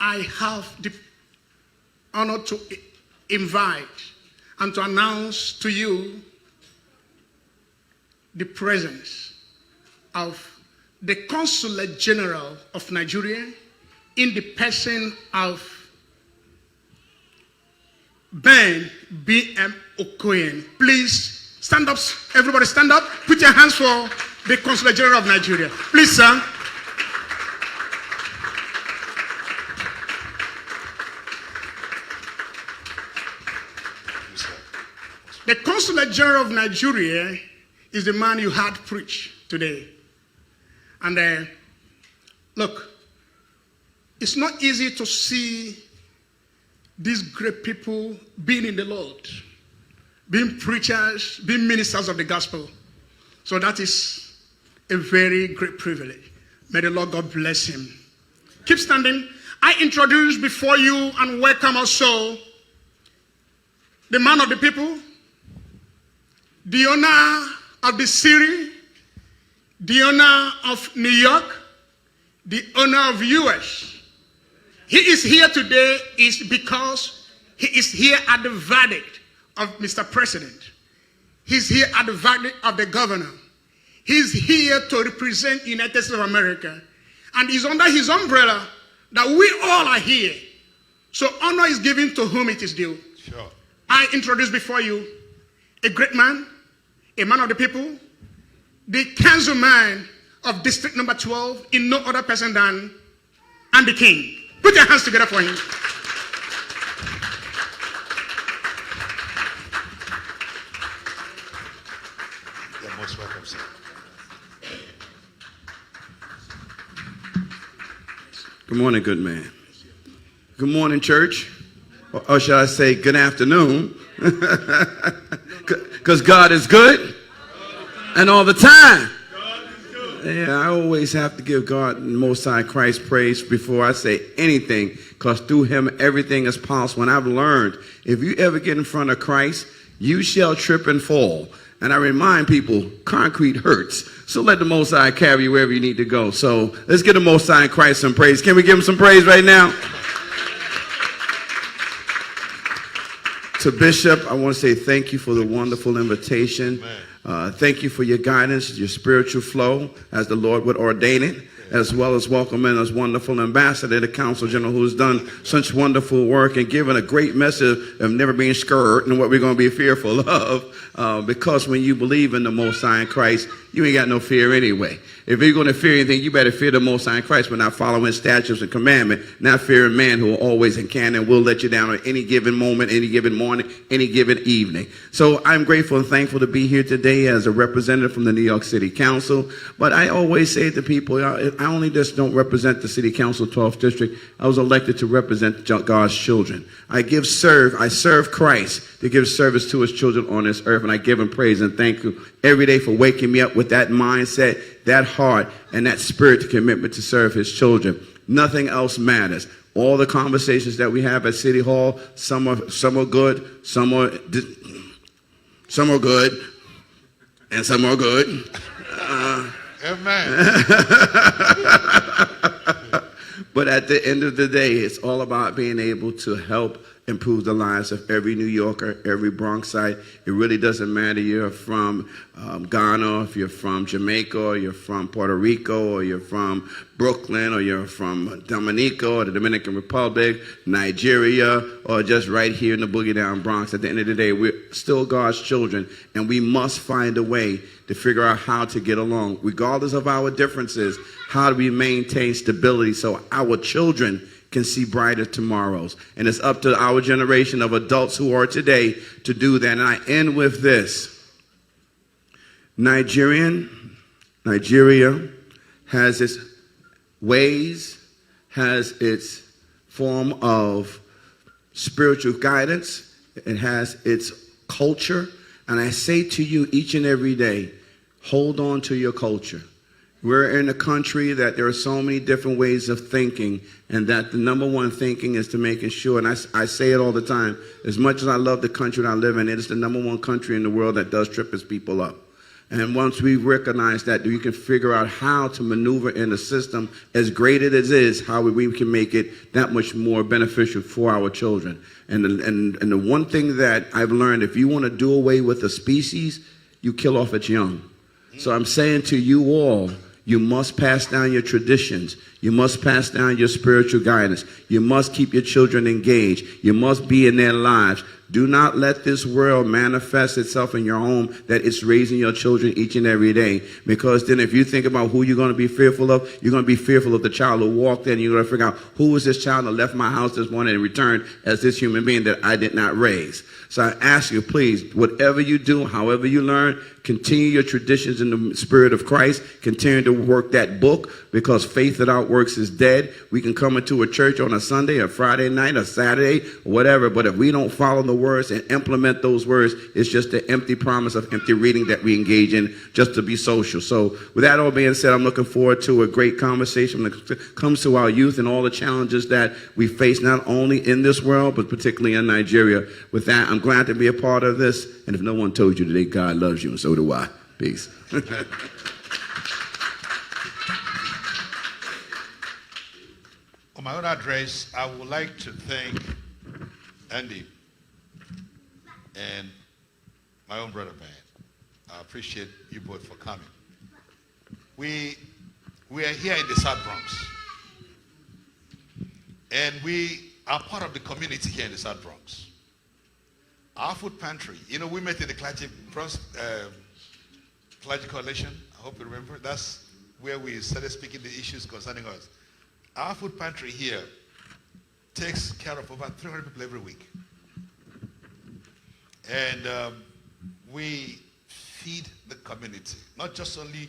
I have the honor to invite and to announce to you the presence of the Consulate General of Nigeria in the person of Ben B.M. Okoyen. Please stand up, everybody stand up. Put your hands for the Consulate General of Nigeria. Please, sir. The Consulate General of Nigeria is the man you heard preach today. And look, it's not easy to see these great people being in the Lord, being preachers, being ministers of the gospel. So that is a very great privilege. May the Lord God bless him. Keep standing. I introduce before you and welcome also the man of the people, the owner of the city, the owner of New York, the owner of US. He is here today is because he is here at the verdict of Mr. President. He's here at the verdict of the governor. He's here to represent the United States of America. And it's under his umbrella that we all are here. So honor is given to whom it is due. Sure. I introduce before you a great man, a man of the people, the councilman of District Number 12, in no other person than Andy King. Put your hands together for him. You're most welcome, sir. Good morning, good man. Good morning, church. Or shall I say, good afternoon. Because God is good and all the time. Yeah, I always have to give God and Most High Christ praise before I say anything, because through him everything is possible. And I've learned, if you ever get in front of Christ, you shall trip and fall. And I remind people, concrete hurts. So let the Most High carry you wherever you need to go. So let's give the Most High in Christ some praise. Can we give him some praise right now? To Bishop, I want to say thank you for the wonderful invitation. Thank you for your guidance, your spiritual flow, as the Lord would ordain it, as well as welcoming us wonderful ambassador, the Council General, who has done such wonderful work and given a great message of never being scared and what we're going to be fearful of. Because when you believe in the Most High in Christ, you ain't got no fear anyway. If you're going to fear anything, you better fear the Most High in Christ, but not following statutes and commandments, not fearing man who always and can and will let you down on any given moment, any given morning, any given evening. So I'm grateful and thankful to be here today as a representative from the New York City Council. But I always say to people, I only just don't represent the City Council 12th District. I was elected to represent God's children. I serve Christ to give service to his children on this earth, and I give him praise and thank you every day for waking me up with that mindset, that heart, and that spirit to commitment to serve his children. Nothing else matters. All the conversations that we have at City Hall, some are good, some are good, and some are good. Amen. But at the end of the day, it's all about being able to help improve the lives of every New Yorker, every Bronxite. It really doesn't matter you're from Ghana, if you're from Jamaica, or you're from Puerto Rico, or you're from Brooklyn, or you're from Dominica, or the Dominican Republic, Nigeria, or just right here in the Boogie Down Bronx. At the end of the day, we're still God's children, and we must find a way to figure out how to get along. Regardless of our differences, how do we maintain stability so our children can see brighter tomorrows? And it's up to our generation of adults who are today to do that. And I end with this. Nigeria has its ways, has its form of spiritual guidance. It has its culture. And I say to you each and every day, hold on to your culture. We're in a country that there are so many different ways of thinking, and that the number one thinking is to making sure, and I say it all the time, as much as I love the country that I live in, it is the number one country in the world that does trip its people up. And once we recognize that, we can figure out how to maneuver in the system, as great as it is, how we can make it that much more beneficial for our children. And the one thing that I've learned, if you want to do away with a species, you kill off its young. So I'm saying to you all, you must pass down your traditions. You must pass down your spiritual guidance. You must keep your children engaged. You must be in their lives. Do not let this world manifest itself in your home that it's raising your children each and every day. Because then if you think about who you're going to be fearful of, you're going to be fearful of the child who walked in. You're going to figure out, who was this child that left my house this morning and returned as this human being that I did not raise? So I ask you, please, whatever you do, however you learn, continue your traditions in the spirit of Christ. Continue to work that book, because faith without works is dead. We can come into a church on a Sunday, a Friday night, a Saturday, whatever, but if we don't follow the words and implement those words, it's just an empty promise of empty reading that we engage in just to be social. So with that all being said, I'm looking forward to a great conversation when it comes to our youth and all the challenges that we face, not only in this world, but particularly in Nigeria. With that, I'm glad to be a part of this. And if no one told you today, God loves you, and so do I. Peace. On my own address, I would like to thank Andy and my own brother, man. I appreciate you both for coming. We are here in the South Bronx. And we are part of the community here in the South Bronx. Our food pantry, we met in the Clergy Coalition. I hope you remember. That's where we started speaking the issues concerning us. Our food pantry here takes care of over 300 people every week. And we feed the community. Not just only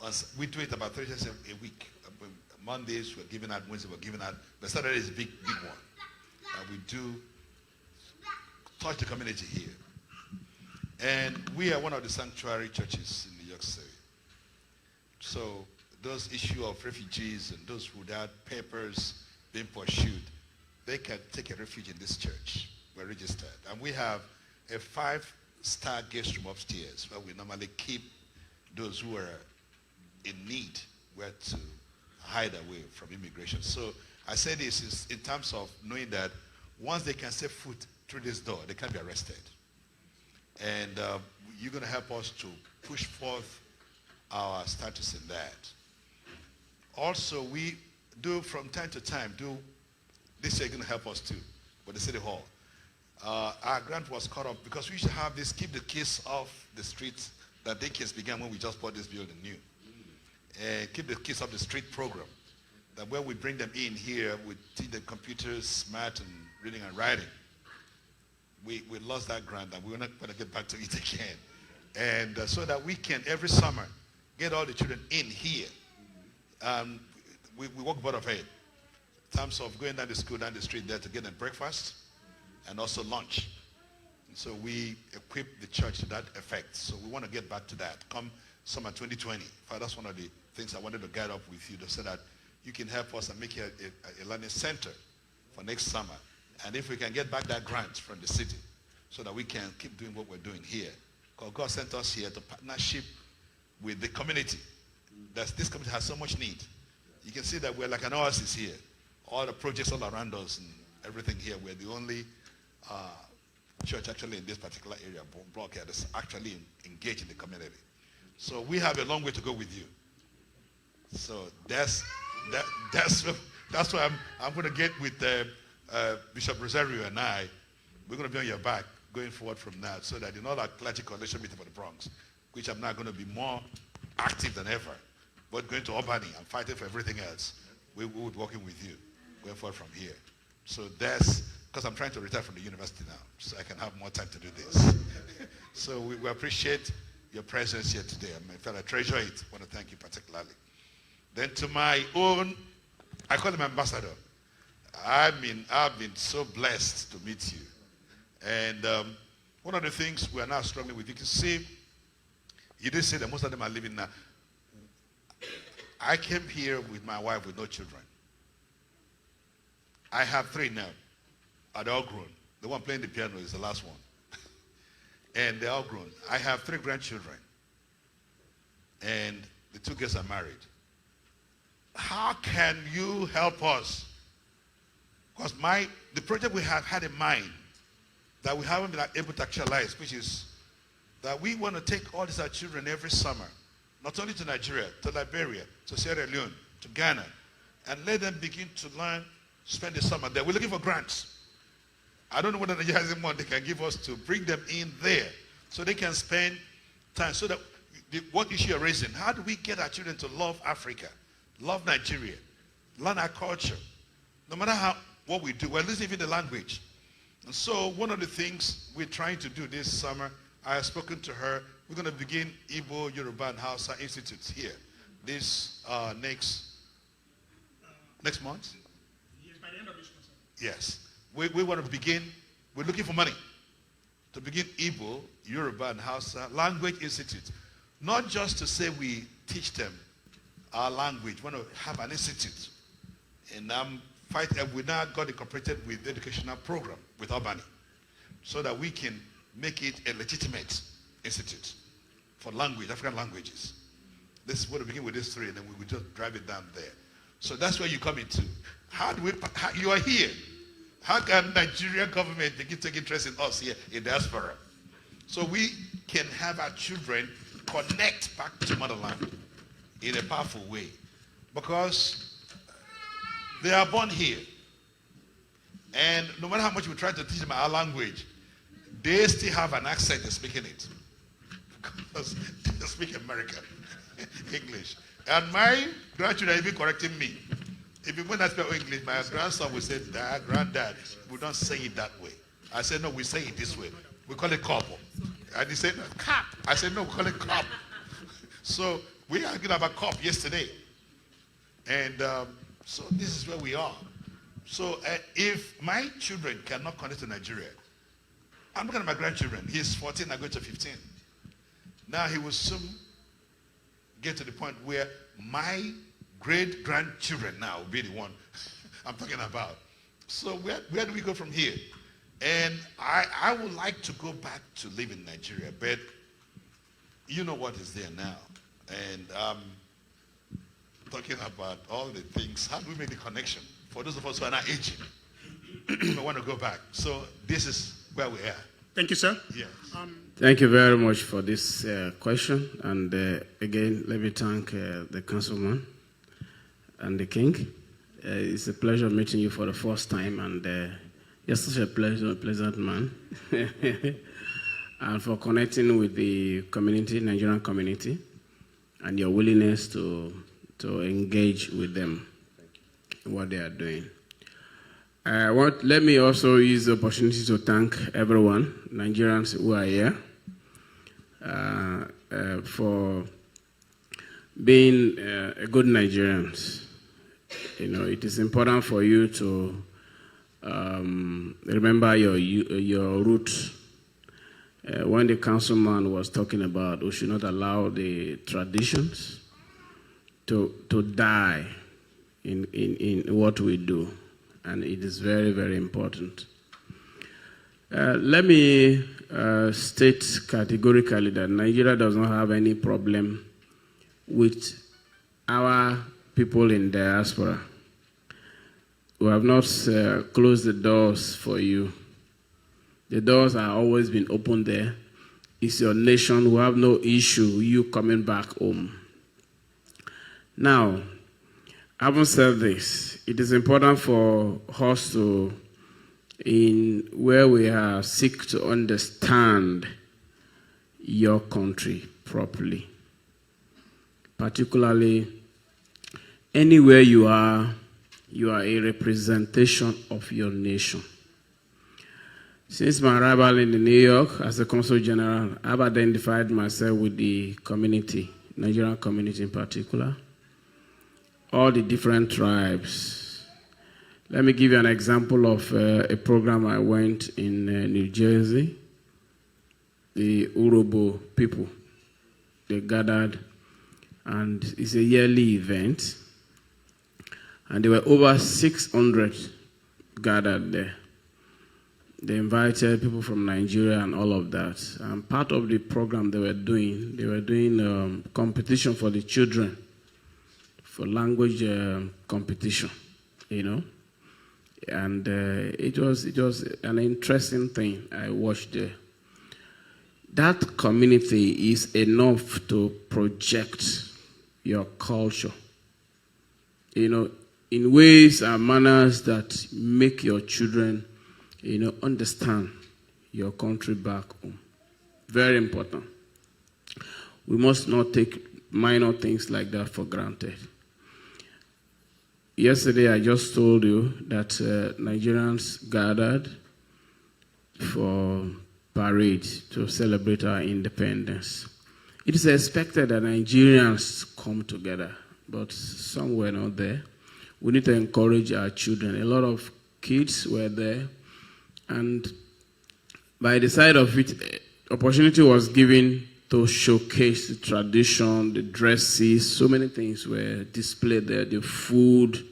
once, we do it about 3 times a week. Mondays we're giving out, Wednesdays we're giving out, but Saturday is a big one. We do touch the community here. And we are one of the sanctuary churches in New York City. So those issue of refugees and those without papers being pursued, they can take a refuge in this church. We're registered. And we have a 5-star guest room upstairs where we normally keep those who are in need, where to hide away from immigration. So I say this is in terms of knowing that once they can set foot through this door, they can be arrested. And you're going to help us to push forth our status in that. Also, we do from time to time this year going to help us too, with the City Hall. Our grant was cut off because we used to have this keep the kids off the streets that daycares began when we just bought this building new. Keep the kids off the street program. That when we bring them in here, we teach them computers, math, and reading and writing. We lost that grant and we're not going to get back to it again. And so that we can, every summer, get all the children in here. We work both of it. In terms of going down the school, down the street there to get them breakfast and also lunch. And so we equip the church to that effect. So we want to get back to that. Come summer 2020. That's one of the things I wanted to get up with you so that you can help us and make it a learning center for next summer. And if we can get back that grant from the city so that we can keep doing what we're doing here. Because God sent us here to partnership with the community. This community has so much need. You can see that we're like an oasis here. All the projects all around us and everything here. We're the only church actually in this particular area, block here, that's actually engaged in the community. So we have a long way to go with you. So that's why I'm going to get with Bishop Rosario and I. We're going to be on your back going forward from now, so that in all our clergy coalition meeting for the Bronx, which I'm now going to be more active than ever, but going to Albany and fighting for everything else, we will be working with you going forward from here. So that's because I'm trying to retire from the university now, so I can have more time to do this. So we appreciate your presence here today. I treasure it. I want to thank you particularly. Then to my own, I call him ambassador. I've been so blessed to meet you. And one of the things we are now struggling with, you can see, you did say that most of them are living now. I came here with my wife with no children. I have 3 now. They're all grown. The one playing the piano is the last one. And they're all grown. I have 3 grandchildren. and the two girls are married. How can you help us? Because the project we have had in mind that we haven't been able to actualize, which is that we want to take all these our children every summer, not only to Nigeria, to Liberia, to Sierra Leone, to Ghana, and let them begin to learn, spend the summer there. We're looking for grants. I don't know whether Nigeria has any money they can give us to bring them in there so they can spend time. So that what issue you're raising, how do we get our children to love Africa, love Nigeria, learn our culture? No matter what we do, we're losing even the language. And so one of the things we're trying to do this summer, I have spoken to her, we're going to begin Igbo, Yoruba, and Hausa institutes here this next month? Yes, by the end of this month. Yes. We want to begin, we're looking for money to begin Igbo, Yoruba, and Hausa language institute. Not just to say we teach them our language. We want to have an institute. And we now got incorporated with the educational program with Albany so that we can make it a legitimate institute for language, African languages. This is what we begin with these three, and then we will just drive it down there. So that's where you come into. You are here. How can Nigerian government begin to take interest in us here in diaspora? So we can have our children connect back to motherland in a powerful way. Because they are born here. And no matter how much we try to teach them our language, they still have an accent in speaking it. Because they speak American English. And my grandchildren are even correcting me. Even when I speak English, my grandson will say, Dad, Granddad, we don't say it that way. I said, no, we say it this way. We call it couple. And he said, cup. I said, no, we call it cup. So we argued about cup yesterday. And so this is where we are. So if my children cannot connect to Nigeria, I'm looking at my grandchildren. He's 14, I go to 15. Now he will soon get to the point where my great-grandchildren now will be the one I'm talking about. So where do we go from here? And I would like to go back to live in Nigeria, but you know what is there now. And talking about all the things, how do we make the connection? For those of us who are not aging, we want to go back. So this is where we are. Thank you, sir. Yes. Thank you very much for this question. And again, let me thank the councilman and the king. It's a pleasure meeting you for the first time. And you're such a pleasant man. And for connecting with the community, Nigerian community, and your willingness to engage with them in what they are doing. Let me also use the opportunity to thank everyone, Nigerians who are here, for being good Nigerians. You know, it is important for you to remember your roots. When the councilman was talking about we should not allow the traditions to die in what we do. And it is very, very important. Let me state categorically that Nigeria does not have any problem with our people in diaspora. We have not closed the doors for you. The doors have always been open there. It's your nation who have no issue you coming back home. Now, having said this, it is important for us to, in where we are, seek to understand your country properly. Particularly, anywhere you are a representation of your nation. Since my arrival in New York as the Consul General, I've identified myself with the community, Nigerian community in particular. All the different tribes. Let me give you an example of a program I went in New Jersey. The Urobo people, they gathered, and it's a yearly event. And there were over 600 gathered there. They invited people from Nigeria and all of that. And part of the program they were doing competition for the children, for language competition, you know. And it was an interesting thing I watched there. That community is enough to project your culture, you know, in ways and manners that make your children, you know, understand your country back home. Very important. We must not take minor things like that for granted. Yesterday, I just told you that Nigerians gathered for parade to celebrate our independence. It is expected that Nigerians come together, but some were not there. We need to encourage our children. A lot of kids were there, and by the side of it, opportunity was given to showcase the tradition, the dresses, so many things were displayed there, the food,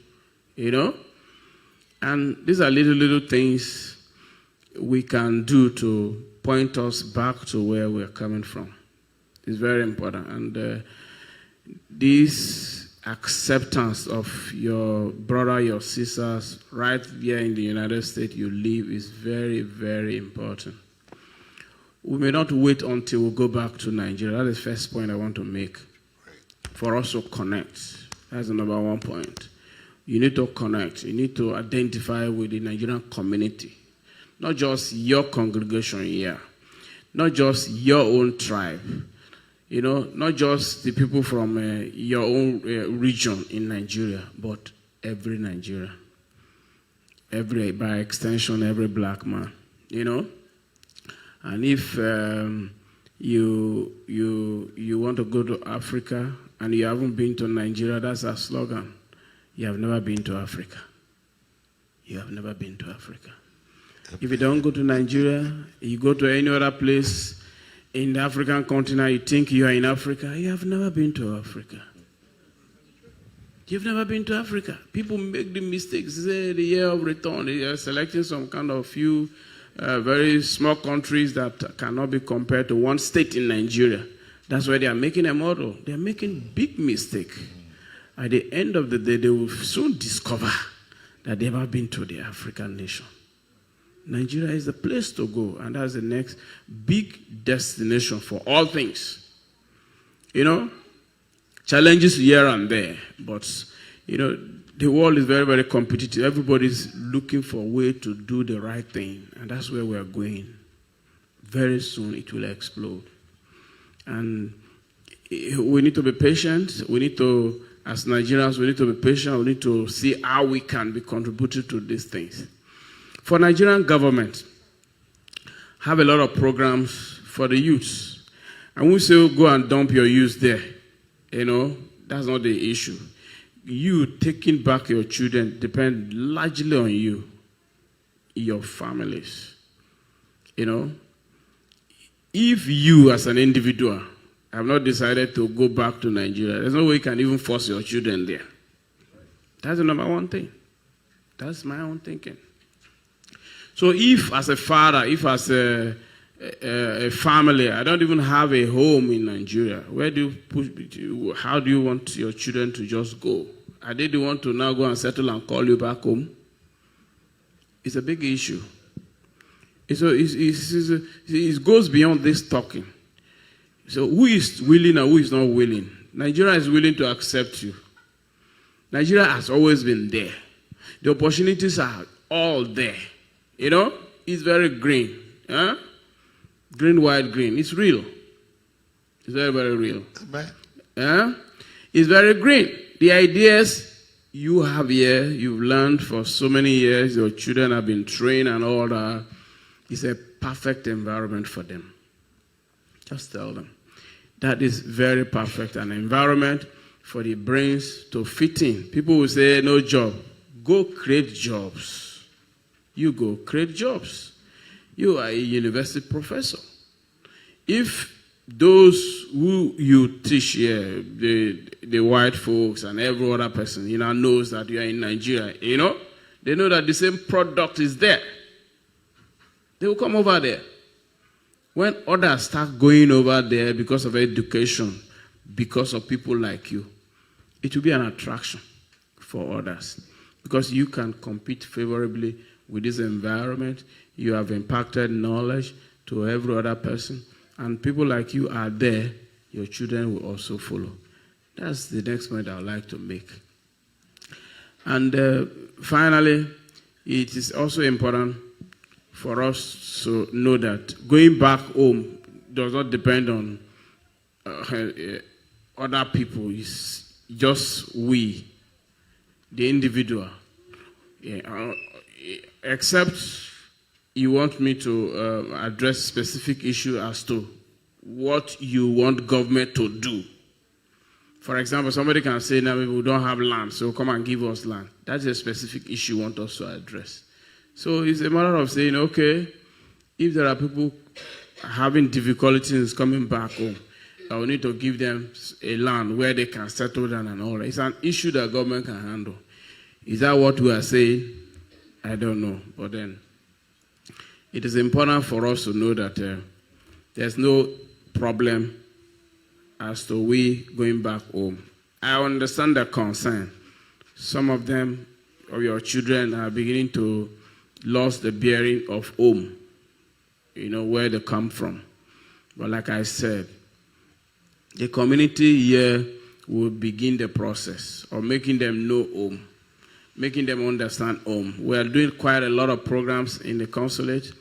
you know. And these are little things we can do to point us back to where we're coming from. It's very important. And this acceptance of your brother, your sisters, right here in the United States you live is very, very important. We may not wait until we go back to Nigeria. That's the first point I want to make. For us to connect. That's the number one point. You need to connect. You need to identify with the Nigerian community. Not just your congregation here. Not just your own tribe. You know, not just the people from your own region in Nigeria, but every Nigerian. By extension, every black man. You know? And if you want to go to Africa and you haven't been to Nigeria, that's our slogan. You have never been to Africa. You have never been to Africa. If you don't go to Nigeria, you go to any other place in the African continent, you think you are in Africa. You have never been to Africa. You've never been to Africa. People make the mistakes. Say the year of return, they are selecting some kind of few very small countries that cannot be compared to one state in Nigeria. That's why they are making a model. They are making big mistake. At the end of the day, they will soon discover that they've never been to the African nation. Nigeria is the place to go, and that's the next big destination for all things. You know, challenges here and there, but, you know, the world is very, very competitive. Everybody's looking for a way to do the right thing, and that's where we're going. Very soon it will explode. And we need to be patient. We need to, as Nigerians, we need to be patient. We need to see how we can be contributing to these things. For Nigerian government, have a lot of programs for the youth. And we say, go and dump your youth there. You know, that's not the issue. You taking back your children depends largely on you, your families. You know, if you as an individual have not decided to go back to Nigeria, there's no way you can even force your children there. That's the number one thing. That's my own thinking. So if as a father, if as a family, I don't even have a home in Nigeria, where do you how do you want your children to just go? Are they the one to now go and settle and call you back home? It's a big issue. It goes beyond this talking. So who is willing and who is not willing? Nigeria is willing to accept you. Nigeria has always been there. The opportunities are all there. You know, it's very green. Huh? Green, white, green. It's real. It's very, very real. Amen. It's very green. The ideas you have here, you've learned for so many years, your children have been trained and all that. It's a perfect environment for them. Just tell them. That is very perfect. An environment for the brains to fit in. People will say, no job. Go create jobs. You go create jobs. You are a university professor. If those who you teach here, the white folks and every other person, you know, knows that you are in Nigeria, you know, they know that the same product is there. They will come over there. When others start going over there because of education, because of people like you, it will be an attraction for others. Because you can compete favorably with this environment. You have impacted knowledge to every other person. And people like you are there, your children will also follow. That's the next point I would like to make. And finally, it is also important for us to know that going back home does not depend on other people. It's just we, the individual. Except you want me to address specific issue as to what you want government to do. For example, somebody can say, now we don't have land, so come and give us land. That's a specific issue you want us to address. So it's a matter of saying, okay, if there are people having difficulties coming back home, I will need to give them a land where they can settle down and all that. It's an issue that government can handle. Is that what we are saying? I don't know. But then, it is important for us to know that there's no problem as to we going back home. I understand the concern. Some of them, of your children, are beginning to lose the bearing of home, where they come from. But like I said, the community here will begin the process of making them know home, making them understand home. We are doing quite a lot of programs in the consulate.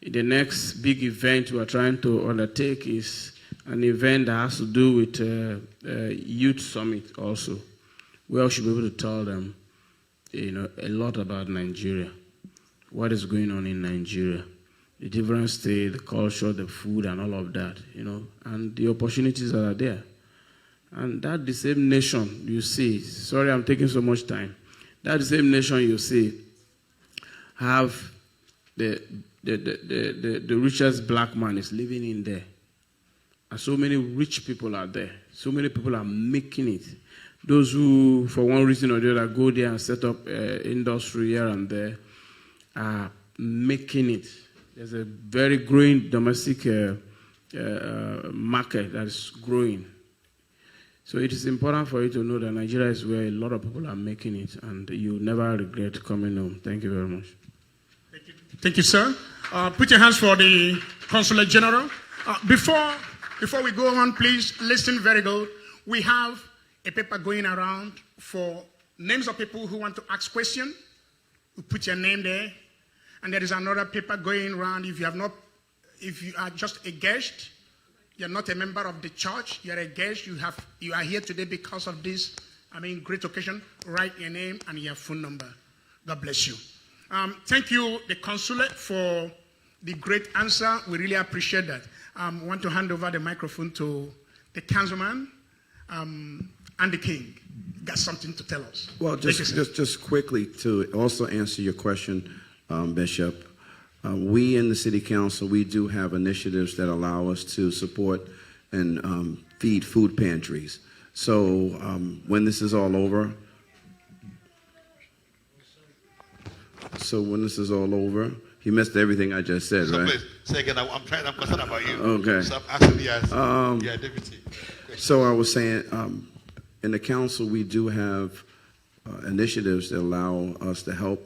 The next big event we are trying to undertake is an event that has to do with youth summit also, where we should be able to tell them, a lot about Nigeria, what is going on in Nigeria, the different states, the culture, the food, and all of that, and the opportunities that are there. And that the same nation you see, sorry I'm taking so much time, that the same nation you see have the richest black man is living in there. And so many rich people are there. So many people are making it. Those who, for one reason or the other, go there and set up industry here and there are making it. There's a very growing domestic market that is growing. So it is important for you to know that Nigeria is where a lot of people are making it, and you never regret coming home. Thank you very much. Thank you. Thank you, sir. Put your hands for the Consulate General. Before we go on, please listen very good. We have a paper going around for names of people who want to ask questions. You put your name there. And there is another paper going around. If you are just a guest, you're not a member of the church, you're a guest, you are here today because of this, great occasion, write your name and your phone number. God bless you. Thank you, the consulate, for the great answer. We really appreciate that. I want to hand over the microphone to the councilman and the king. Got something to tell us. Well, just quickly to also answer your question, Bishop. We in the city council, we do have initiatives that allow us to support and feed food pantries. So when this is all over, he missed everything I just said, right? Please, say again, I'm concerned about you. Okay. So I'm asking you as deputy. So I was saying, in the council, we do have initiatives that allow us to help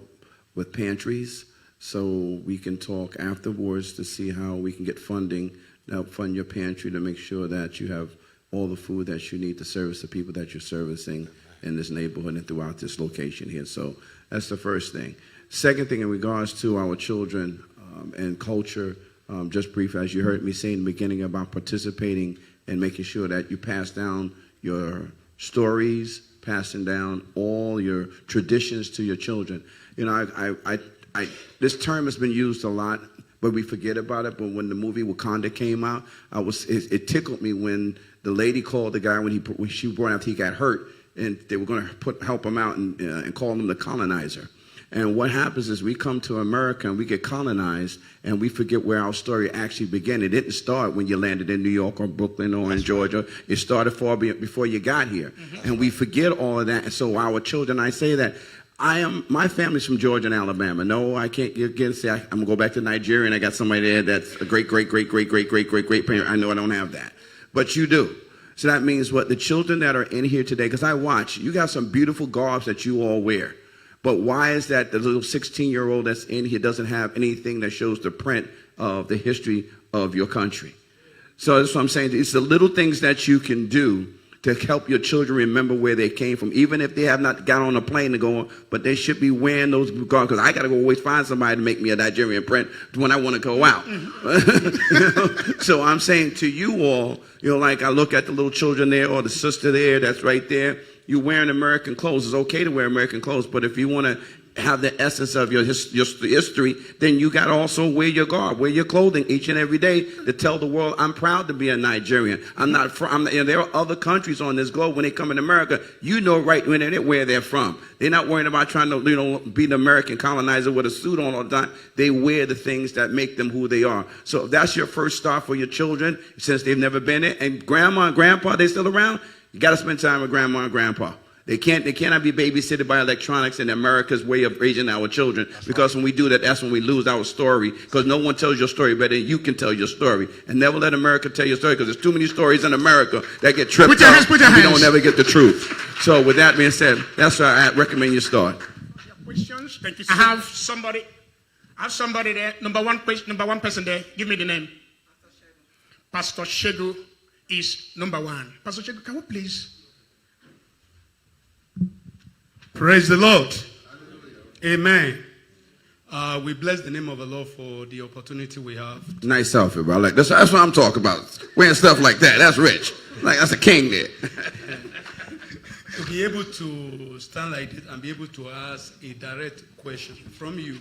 with pantries. So we can talk afterwards to see how we can get funding to help fund your pantry to make sure that you have all the food that you need to service the people that you're servicing in this neighborhood and throughout this location here. So that's the first thing. Second thing, in regards to our children and culture, just briefly, as you heard me say in the beginning about participating and making sure that you pass down your stories, passing down all your traditions to your children. This term has been used a lot, but we forget about it. But when the movie Wakanda came out, it tickled me when the lady called the guy when she brought out he got hurt, and they were going to help him out and call him the colonizer. And what happens is we come to America and we get colonized and we forget where our story actually began. It didn't start when you landed in New York or Brooklyn or in Georgia. It started far before you got here. Mm-hmm. And we forget all of that. And so our children, I say that My family's from Georgia and Alabama. No, I can't again say I'm gonna go back to Nigeria and I got somebody there that's a great parent. I know I don't have that, but you do. So that means what the children that are in here today, because I watch, you got some beautiful garbs that you all wear. But why is that the little 16-year-old that's in here doesn't have anything that shows the print of the history of your country? So that's what I'm saying. It's the little things that you can do to help your children remember where they came from, even if they have not got on a plane to go on, but they should be wearing those garments, because I got to go always find somebody to make me a Nigerian print when I want to go out. So I'm saying to you all, like I look at the little children there or the sister there that's right there, you're wearing American clothes. It's okay to wear American clothes, but if you want to have the essence of your history, then you got to also wear your garb, wear your clothing each and every day to tell the world, I'm proud to be a Nigerian. There are other countries on this globe, when they come in America, right where they're from. They're not worrying about trying to, be an American colonizer with a suit on all the time. They wear the things that make them who they are. So if that's your first start for your children, since they've never been there, and grandma and grandpa, they still around, you got to spend time with grandma and grandpa. They cannot be babysitted by electronics and America's way of raising our children. Because when we do that, that's when we lose our story. Because no one tells your story better than you can tell your story. And never let America tell your story, because there's too many stories in America that get tripped up. We don't never get the truth. So with that being said, that's why I recommend you start. Questions? Thank you. I have somebody there. Number one person there. Give me the name. Pastor Shegu is number one. Pastor Shegu, can we please? Praise the Lord. Amen. We bless the name of the Lord for the opportunity we have. Nice outfit, bro. That's what I'm talking about. Wearing stuff like that. That's rich. That's a king there. To be able to stand like this and be able to ask a direct question from you.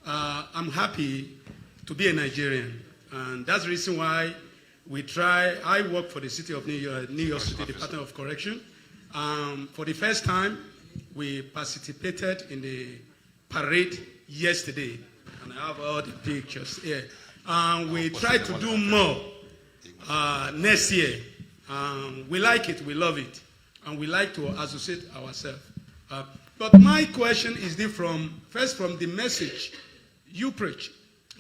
I'm happy to be a Nigerian. And that's the reason why I work for the city of New York City Department of Correction. For the first time, we participated in the parade yesterday, and I have all the pictures here. We try to do more next year. We like it, we love it, and we like to associate ourselves. But my question is from the message you preach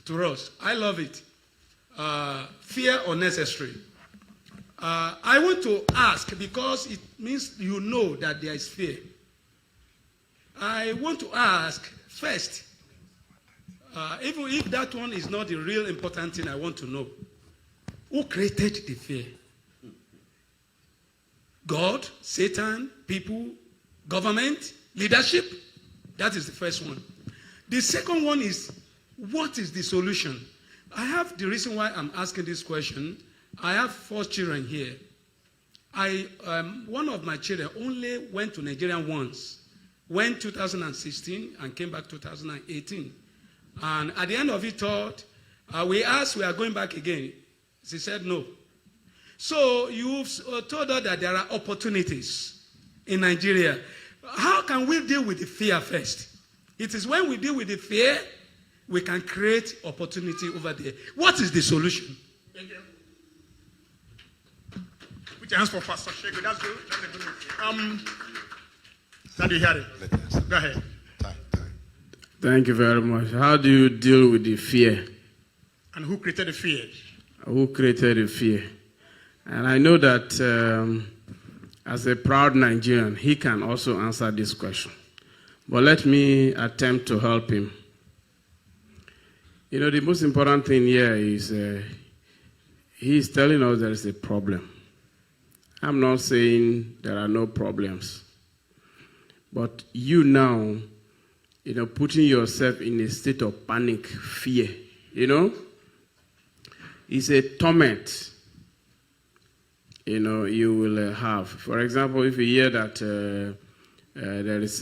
to us. I love it. Fear unnecessary. I want to ask, because it means you know that there is fear. I want to ask first, even if that one is not the real important thing I want to know, who created the fear? God, Satan, people, government, leadership? That is the first one. The second one is, what is the solution? I have the reason why I'm asking this question. I have 4 children here. One of my children only went to Nigeria once. Went 2016 and came back 2018. And at the end of it all, we asked, we are going back again. She said no. So you've told her that there are opportunities in Nigeria. How can we deal with the fear first? It is when we deal with the fear, we can create opportunity over there. What is the solution? Thank you. Put your hands for Pastor Shegu. That's good. That's a good one. Now do you hear it? Go ahead. Thank you very much. How do you deal with the fear? And who created the fear? Who created the fear? And I know that as a proud Nigerian, he can also answer this question. But let me attempt to help him. The most important thing here is he's telling us there is a problem. I'm not saying there are no problems. But you now, putting yourself in a state of panic, fear, it's a torment, you will have. For example, if you hear that there is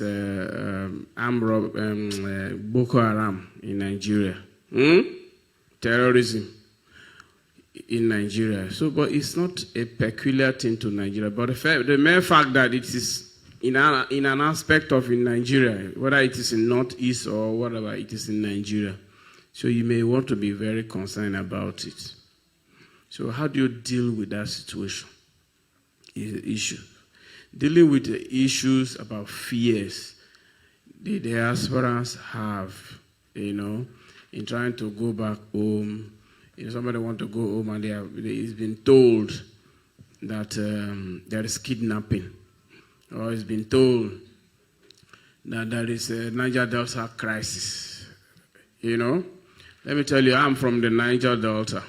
Boko Haram in Nigeria, terrorism in Nigeria. But it's not a peculiar thing to Nigeria. But the mere fact that it is in an aspect of in Nigeria, whether it is in Northeast or whatever, it is in Nigeria. So you may want to be very concerned about it. So how do you deal with that situation? Issue. Dealing with the issues about fears. the diasporans have, in trying to go back home. Somebody want to go home and he's been told that there is kidnapping, or he's been told that there is a Niger Delta crisis. Let me tell you, I'm from the Niger Delta.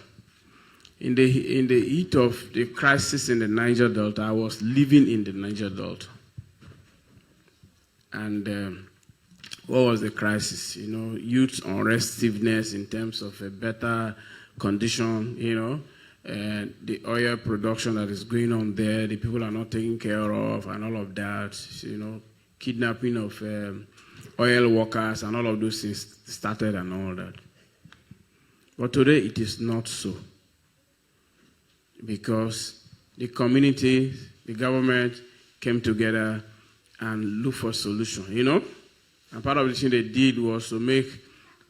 In the heat of the crisis in the Niger Delta, I was living in the Niger Delta. And what was the crisis? Youth unrestiveness in terms of a better condition, and the oil production that is going on there, the people are not taken care of, and all of that, kidnapping of oil workers, and all of those things started and all that. But today it is not so. Because the community, the government came together and looked for a solution, And part of the thing they did was to make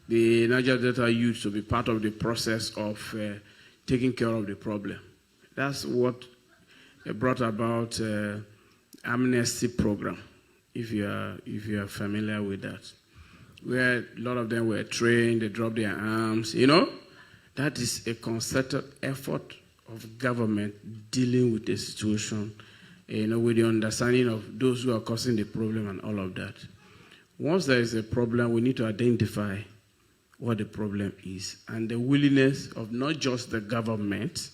the Niger Delta youth to be part of the process of taking care of the problem. That's what brought about amnesty program, if you are familiar with that, where a lot of them were trained, they dropped their arms, That is a concerted effort of government dealing with the situation, with the understanding of those who are causing the problem and all of that. Once there is a problem, we need to identify what the problem is, and the willingness of not just the government,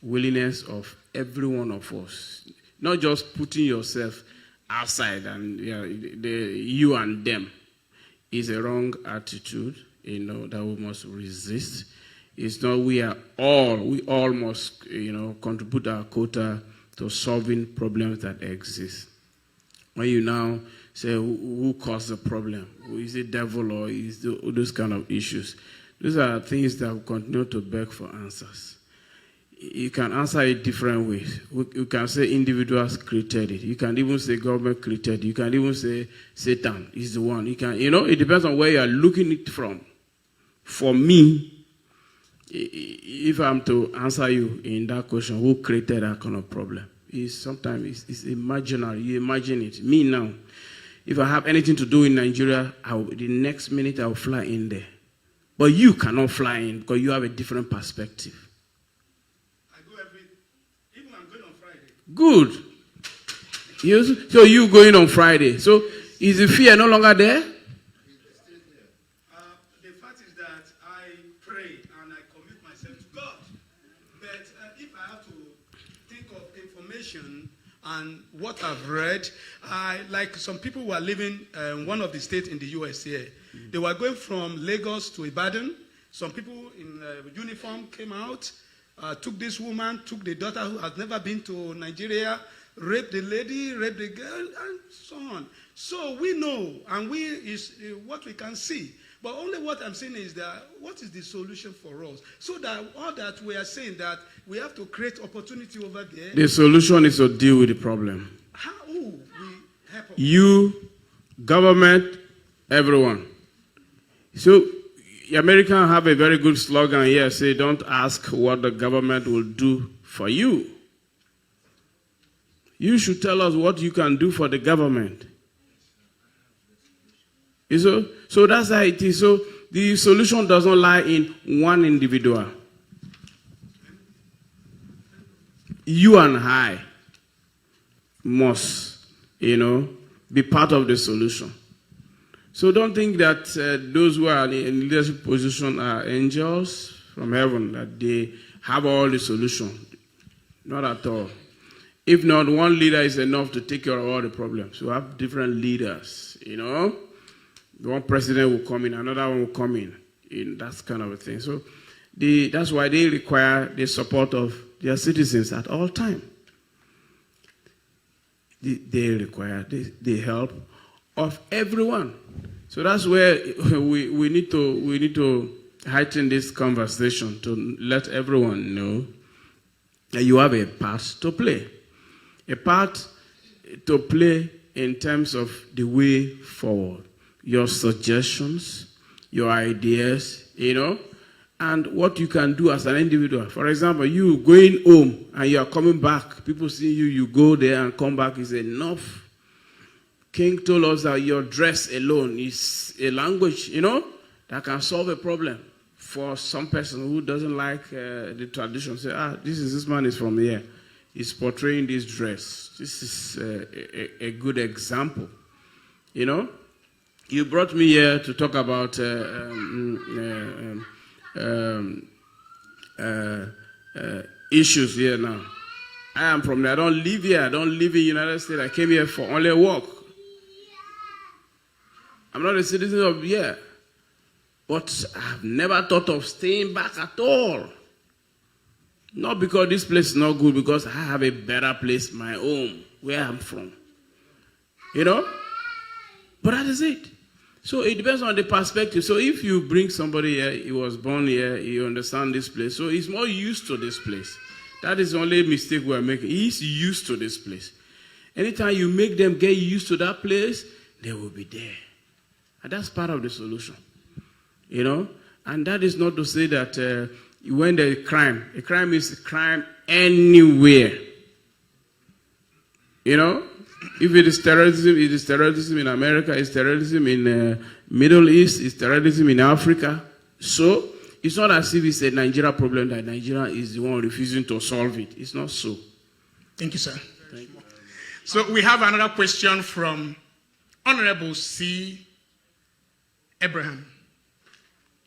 willingness of every one of us, not just putting yourself outside and you and them is a wrong attitude, that we must resist. It's not we all must, contribute our quota to solving problems that exist. When you now say who caused the problem, is it devil or is those kind of issues? Those are things that will continue to beg for answers. You can answer it different ways. You can say individuals created it. You can even say government created it. You can even say Satan is the one. You can, it depends on where you are looking it from. For me, if I'm to answer you in that question, who created that kind of problem? Sometimes it's imaginary. You imagine it. Me now, if I have anything to do in Nigeria, the next minute I'll fly in there. But you cannot fly in because you have a different perspective. I go even I'm going on Friday. Good. So you going on Friday. So is the fear no longer there? The fact is that I pray and I commit myself to God. But if I have to think of information and what I've read, like some people who are living in one of the states in the US here. They were going from Lagos to Ibadan. Some people in uniform came out, took this woman, took the daughter who has never been to Nigeria, raped the lady, raped the girl, and so on. So we know, and is what we can see. But only what I'm saying is that what is the solution for us? So that all that we are saying that we have to create opportunity over there. The solution is to deal with the problem. How we help? You, government, everyone. So Americans have a very good slogan here, say don't ask what the government will do for you. You should tell us what you can do for the government. So that's how it is. So the solution doesn't lie in one individual. You and I must, be part of the solution. So don't think that those who are in leadership position are angels from heaven, that they have all the solution. Not at all. If not, one leader is enough to take care of all the problems. We have different leaders, The one president will come in, another one will come in that kind of a thing. So that's why they require the support of their citizens at all times. They require the help of everyone. So that's where we need to heighten this conversation to let everyone know that you have a part to play. A part to play in terms of the way forward. Your suggestions, your ideas, and what you can do as an individual. For example, you going home and you are coming back, people see you go there and come back is enough King told us that your dress alone is a language, that can solve a problem. For some person who doesn't like the tradition, say, this man is from here. He's portraying this dress. This is a good example. You brought me here to talk about issues here now. I am from there. I don't live here. I don't live in the United States. I came here for only work. I'm not a citizen of here. But I've never thought of staying back at all. Not because this place is not good, because I have a better place, my own, where I'm from. But that is it. So it depends on the perspective. So if you bring somebody here, he was born here, he understands this place, so he's more used to this place. That is the only mistake we're making. He's used to this place. Anytime you make them get used to that place, they will be there. And that's part of the solution. And that is not to say that when there's a crime is a crime anywhere. If it is terrorism in America, it's terrorism in Middle East, it's terrorism in Africa. So it's not as if it's a Nigeria problem that Nigeria is the one refusing to solve it. It's not so. Thank you, sir. Thank you. So we have another question from Honorable C. Abraham.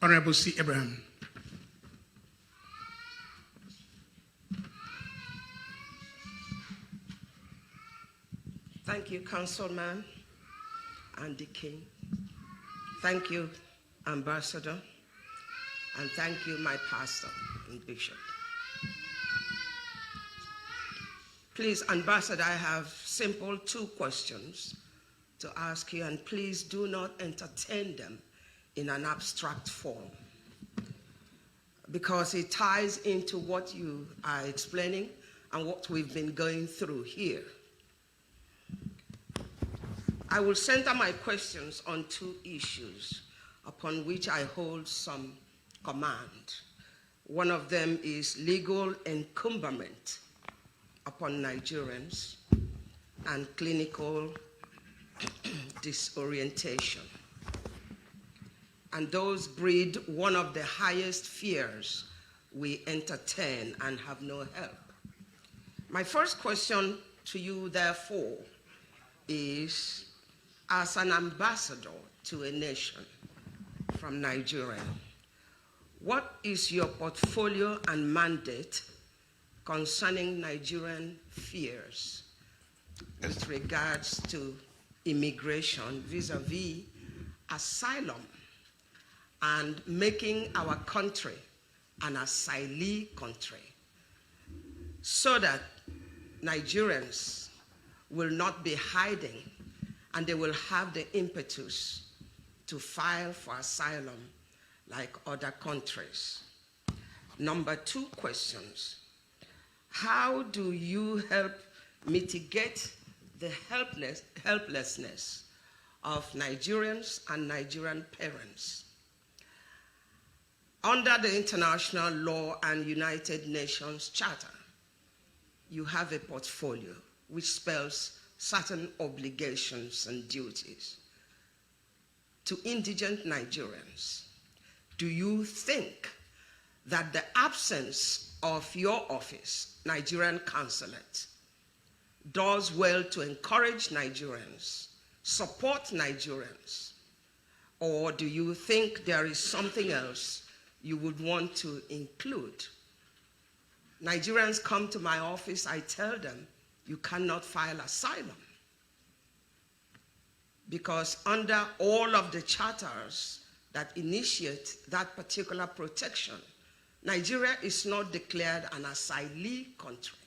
Honorable C. Abraham. Thank you, Councilman Andy King. Thank you, Ambassador. And thank you, my pastor and bishop. Please, Ambassador, I have simple 2 questions to ask you, and please do not entertain them in an abstract form, because it ties into what you are explaining and what we've been going through here. I will center my questions on 2 issues upon which I hold some command. One of them is legal encumberment upon Nigerians and clinical disorientation. And those breed one of the highest fears we entertain and have no help. My first question to you, therefore, is, as an ambassador to a nation from Nigeria, what is your portfolio and mandate concerning Nigerian fears with regards to immigration vis-a-vis asylum and making our country an asylee country, so that Nigerians will not be hiding and they will have the impetus to file for asylum like other countries? Number 2 questions. How do you help mitigate the helplessness of Nigerians and Nigerian parents? Under the international law and United Nations Charter, you have a portfolio which spells certain obligations and duties to indigent Nigerians. Do you think that the absence of your office, Nigerian Consulate, does well to encourage Nigerians, support Nigerians? Or do you think there is something else you would want to include? Nigerians come to my office, I tell them, you cannot file asylum, because under all of the charters that initiate that particular protection, Nigeria is not declared an asylee country.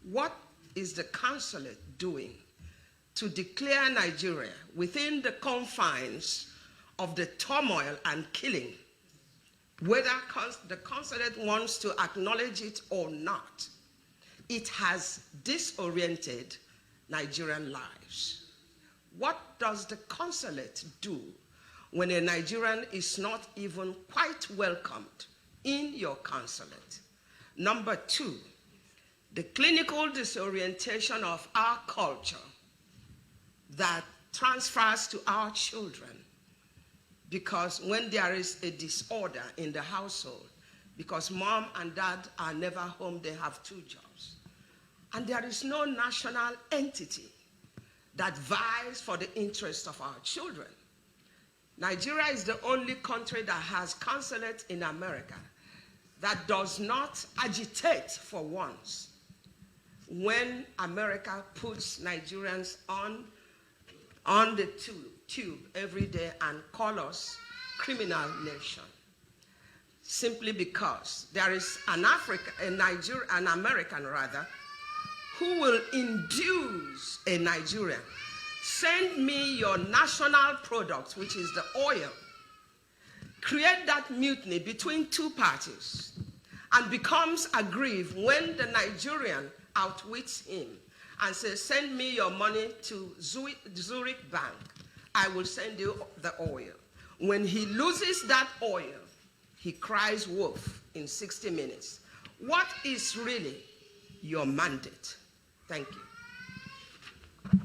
What is the consulate doing to declare Nigeria within the confines of the turmoil and killing, whether the consulate wants to acknowledge it or not? It has disoriented Nigerian lives. What does the consulate do when a Nigerian is not even quite welcomed in your consulate? Number 2, the clinical disorientation of our culture that transfers to our children. Because when there is a disorder in the household, because mom and dad are never home, they have 2 jobs. And there is no national entity that vies for the interest of our children. Nigeria is the only country that has consulate in America that does not agitate for once when America puts Nigerians on the tube every day and call us criminal nation. Simply because there is an American who will induce a Nigerian, send me your national product, which is the oil, create that mutiny between 2 parties, and becomes aggrieved when the Nigerian outwits him and says, send me your money to Zurich Bank, I will send you the oil. When he loses that oil, he cries wolf in 60 minutes. What is really your mandate? Thank you.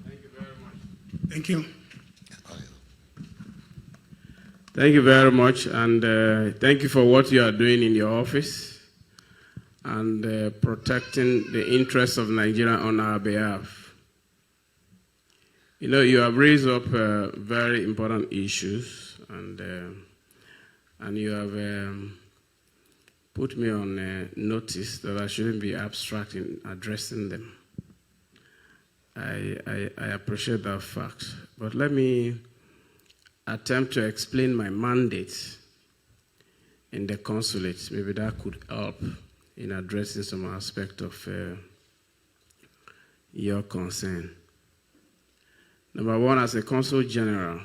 Thank you very much. Thank you. Thank you very much, and thank you for what you are doing in your office and protecting the interests of Nigeria on our behalf. You know, you have raised up very important issues, and you have put me on notice that I shouldn't be abstract in addressing them. I appreciate that fact, but let me attempt to explain my mandate in the consulate. Maybe that could help in addressing some aspect of your concern. Number one, as a consul general,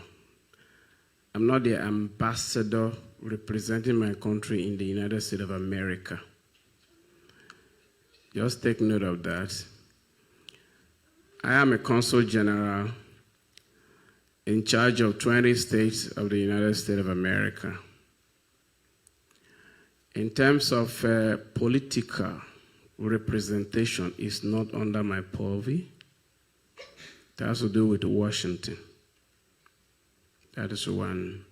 I'm not the ambassador representing my country in the United States of America. Just take note of that. I am a consul general in charge of 20 states of the United States of America. In terms of political representation, it's not under my purview. It has to do with Washington. That is one.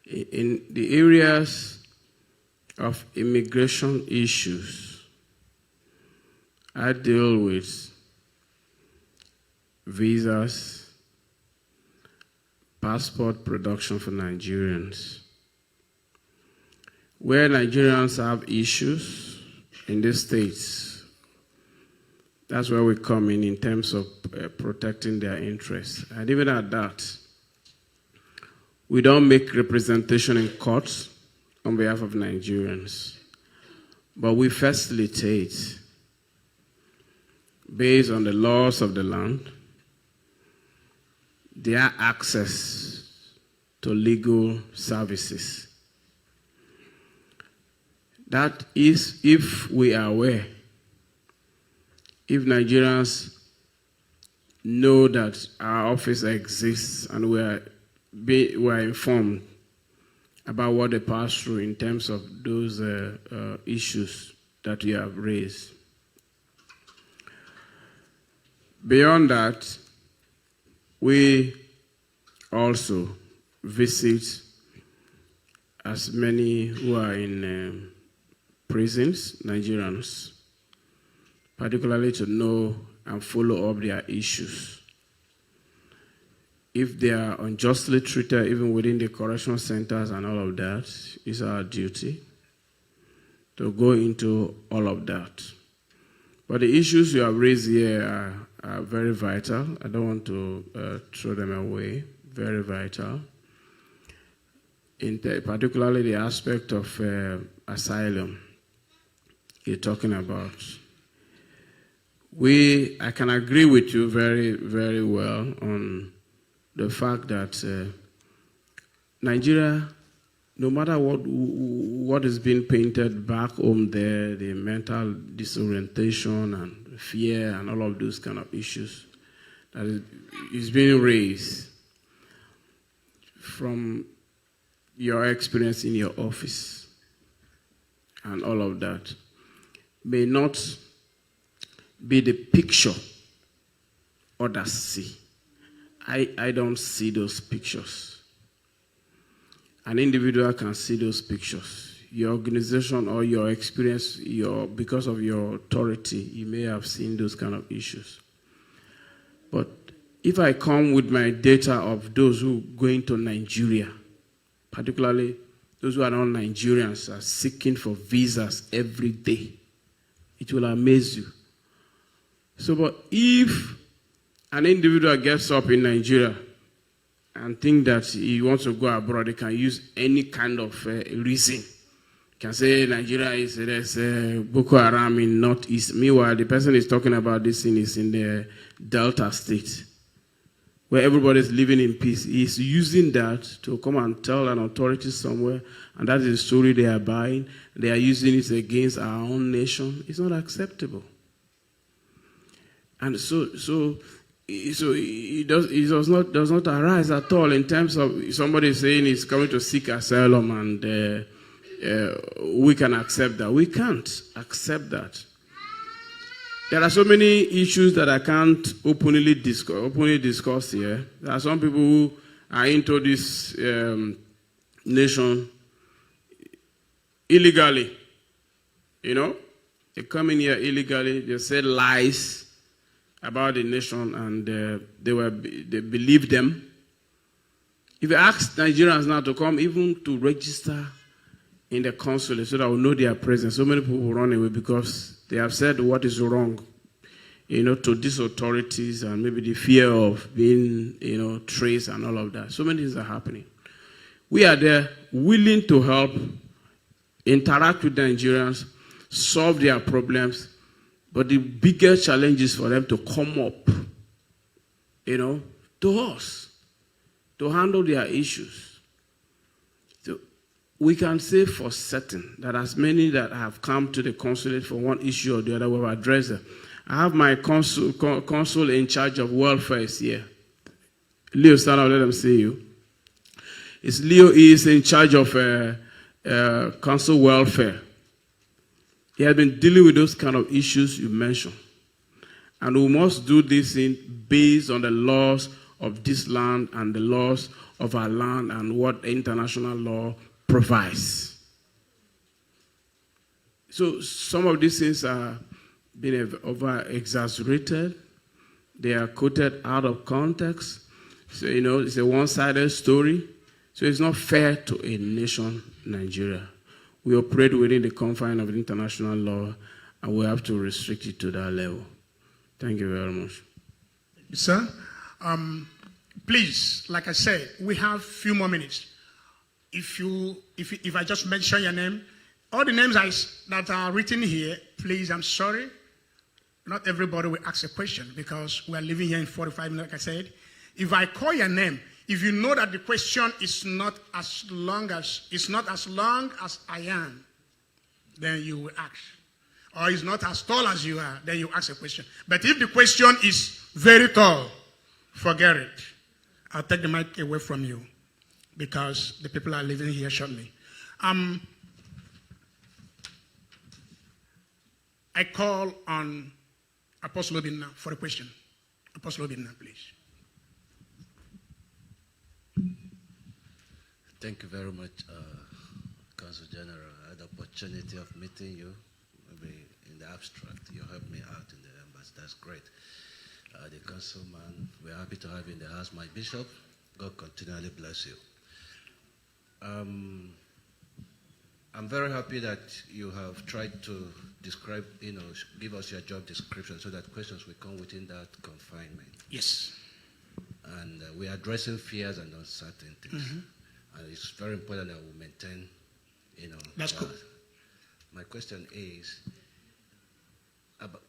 In the areas of immigration issues, I deal with visas, passport production for Nigerians. Where Nigerians have issues in these states, that's where we come in terms of protecting their interests. And even at that, we don't make representation in courts on behalf of Nigerians, but we facilitate, based on the laws of the land, their access to legal services. That is, if we are aware, if Nigerians know that our office exists and we are informed about what they pass through in terms of those issues that we have raised. Beyond that, we also visit as many who are in prisons, Nigerians, particularly to know and follow up their issues. If they are unjustly treated, even within the correctional centers and all of that, it's our duty to go into all of that. But the issues you have raised here are very vital. I don't want to throw them away. Very vital. Particularly the aspect of asylum you're talking about. I can agree with you very, very well on the fact that Nigeria, no matter what is being painted back home there, the mental disorientation and fear and all of those kind of issues that is being raised from your experience in your office and all of that may not be the picture others see. I don't see those pictures. An individual can see those pictures. Your organization or your experience, because of your authority, you may have seen those kind of issues. But if I come with my data of those who are going to Nigeria, particularly those who are not Nigerians, are seeking for visas every day, it will amaze you. So, but if an individual gets up in Nigeria and think that he wants to go abroad, he can use any kind of reason. Can say Nigeria there's Boko Haram in Northeast. Meanwhile, the person is talking about this thing is in the Delta State, where everybody is living in peace. He's using that to come and tell an authority somewhere, and that is the story they are buying. They are using it against our own nation. It's not acceptable. And so it does not arise at all in terms of somebody saying he's coming to seek asylum and we can accept that. We can't accept that. There are so many issues that I can't openly discuss here. There are some people who are into this nation illegally. You know, they come in here illegally. They say lies about the nation, and they believe them. If you ask Nigerians now to come even to register in the consulate so that we know their presence, so many people will run away because they have said what is wrong, to these authorities, and maybe the fear of being, traced and all of that. So many things are happening. We are there willing to help, interact with the Nigerians, solve their problems, but the biggest challenge is for them to come up, to us, to handle their issues. So we can say for certain that as many that have come to the consulate for one issue or the other, we've addressed them. I have my consul in charge of welfare is here. Leo, stand up, let them see you. Leo is in charge of consul welfare. He has been dealing with those kind of issues you mentioned. And we must do this based on the laws of this land and the laws of our land and what international law provides. So some of these things are being over-exaggerated. They are quoted out of context. So, it's a one-sided story. So it's not fair to a nation, Nigeria. We operate within the confines of international law, and we have to restrict it to that level. Thank you very much. Sir, please, like I said, we have a few more minutes. If I just mention your name, all the names that are written here, please, I'm sorry. Not everybody will ask a question because we are living here in 45 minutes, like I said. If I call your name, if you know that the question is not as long as I am, then you will ask. Or it's not as tall as you are, then you ask a question. But if the question is very tall, forget it. I'll take the mic away from you because the people are leaving here shortly. I call on Apostle Obinna for a question. Apostle Obinna, please. Thank you very much, Council General. I had the opportunity of meeting you, maybe in the abstract. You helped me out in the embassy. That's great. The councilman, we're happy to have you in the house. My bishop, God continually bless you. I'm very happy that you have tried to describe, give us your job description so that questions will come within that confinement. Yes. And we're addressing fears and uncertainties. Mm-hmm. And it's very important that we maintain, That's cool. My question is,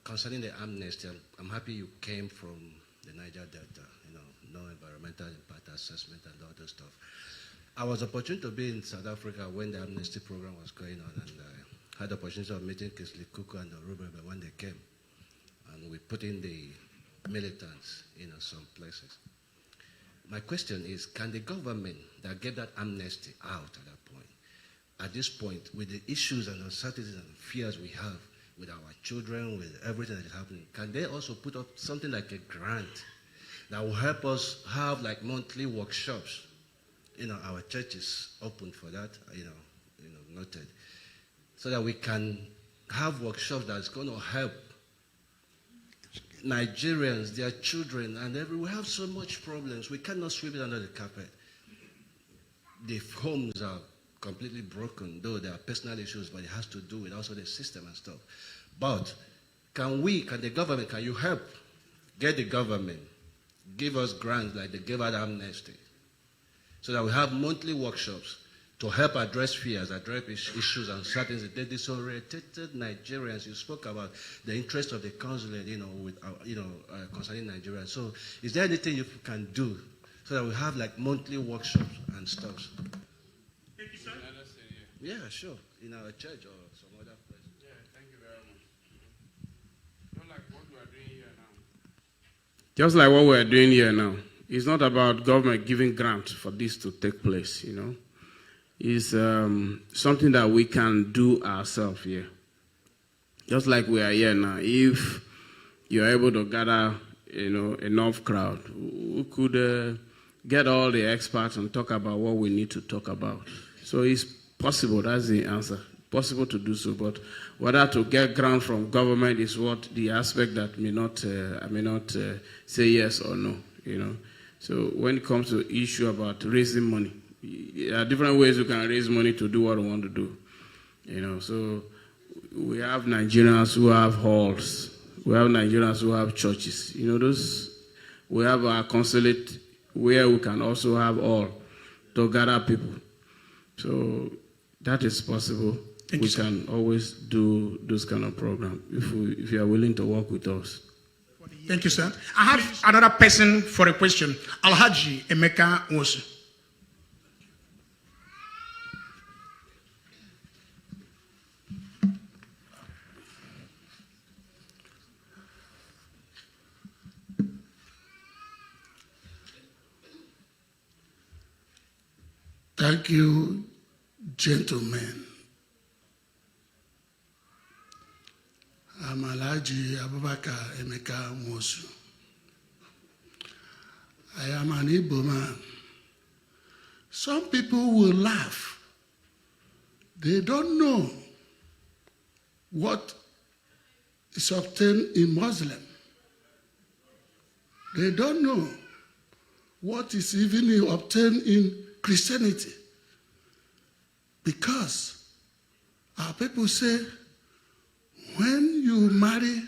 concerning the amnesty, I'm happy you came from the Niger Delta, no environmental impact assessment and all those stuff. I was opportune to be in South Africa when the amnesty program was going on, and I had the opportunity of meeting Kisley Kuku and the Rubebe when they came. And we put in the militants, some places. My question is, can the government that gave that amnesty out at this point, with the issues and uncertainties and fears we have with our children, with everything that is happening, can they also put up something like a grant that will help us have like monthly workshops. Our church is open for that, noted. So that we can have workshops that's going to help Nigerians, their children, and we have so much problems. We cannot sweep it under the carpet. The homes are completely broken, though there are personal issues, but it has to do with also the system and stuff. But can the government, can you help get the government, give us grants like they gave out amnesty, so that we have monthly workshops to help address fears, address issues and uncertainties. The disorientated Nigerians, you spoke about the interest of the consulate, concerning Nigeria. So is there anything you can do so that we have like monthly workshops and stuff? Thank you, sir. Yeah, sure. In our church or some other place. Yeah, thank you very much. Not like what we are doing here now. Just like what we are doing here now. It's not about government giving grants for this to take place, It's something that we can do ourselves here. Just like we are here now. If you're able to gather, enough crowd, we could get all the experts and talk about what we need to talk about. So it's possible, that's the answer. Possible to do so, but whether to get grant from government is what the aspect that I may not say yes or no, So when it comes to issue about raising money, there are different ways we can raise money to do what we want to do. So we have Nigerians who have halls. We have Nigerians who have churches. We have our consulate where we can also have all to gather people. So that is possible. We can always do those kind of programs if you are willing to work with us. Thank you, sir. I have another person for a question. Alhaji Emeka Nwosu. Thank you, gentlemen. I'm Alhaji Abubakar Emeka Nwosu. I am an Igbo man. Some people will laugh. They don't know what is obtained in Muslim. They don't know what is even obtained in Christianity. Because our people say, when you marry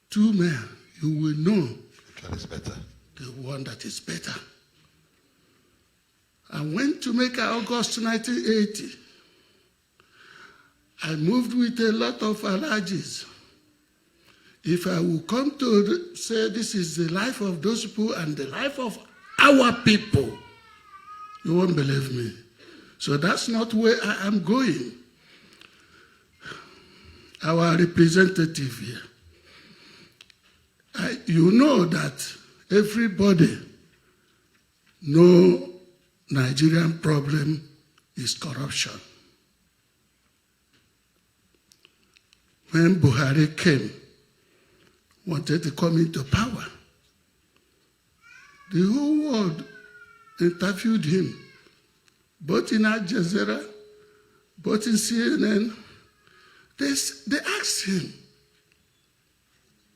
two men, you will know which one is better. The one that is better. I went to Mecca August 1980. I moved with a lot of Alhajis. If I will come to say this is the life of those people and the life of our people, you won't believe me. So that's not where I am going. Our representative here, you know that everybody know Nigerian problem is corruption. When Buhari came, wanted to come into power, the whole world interviewed him, both in Al Jazeera, both in CNN. They asked him,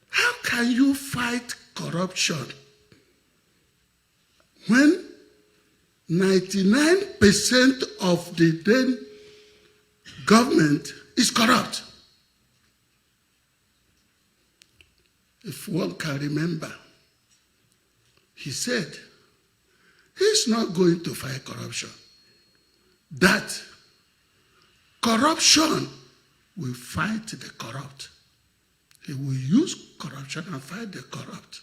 how can you fight corruption when 99% of the then government is corrupt? If one can remember, he said, he's not going to fight corruption. That corruption will fight the corrupt. He will use corruption and fight the corrupt.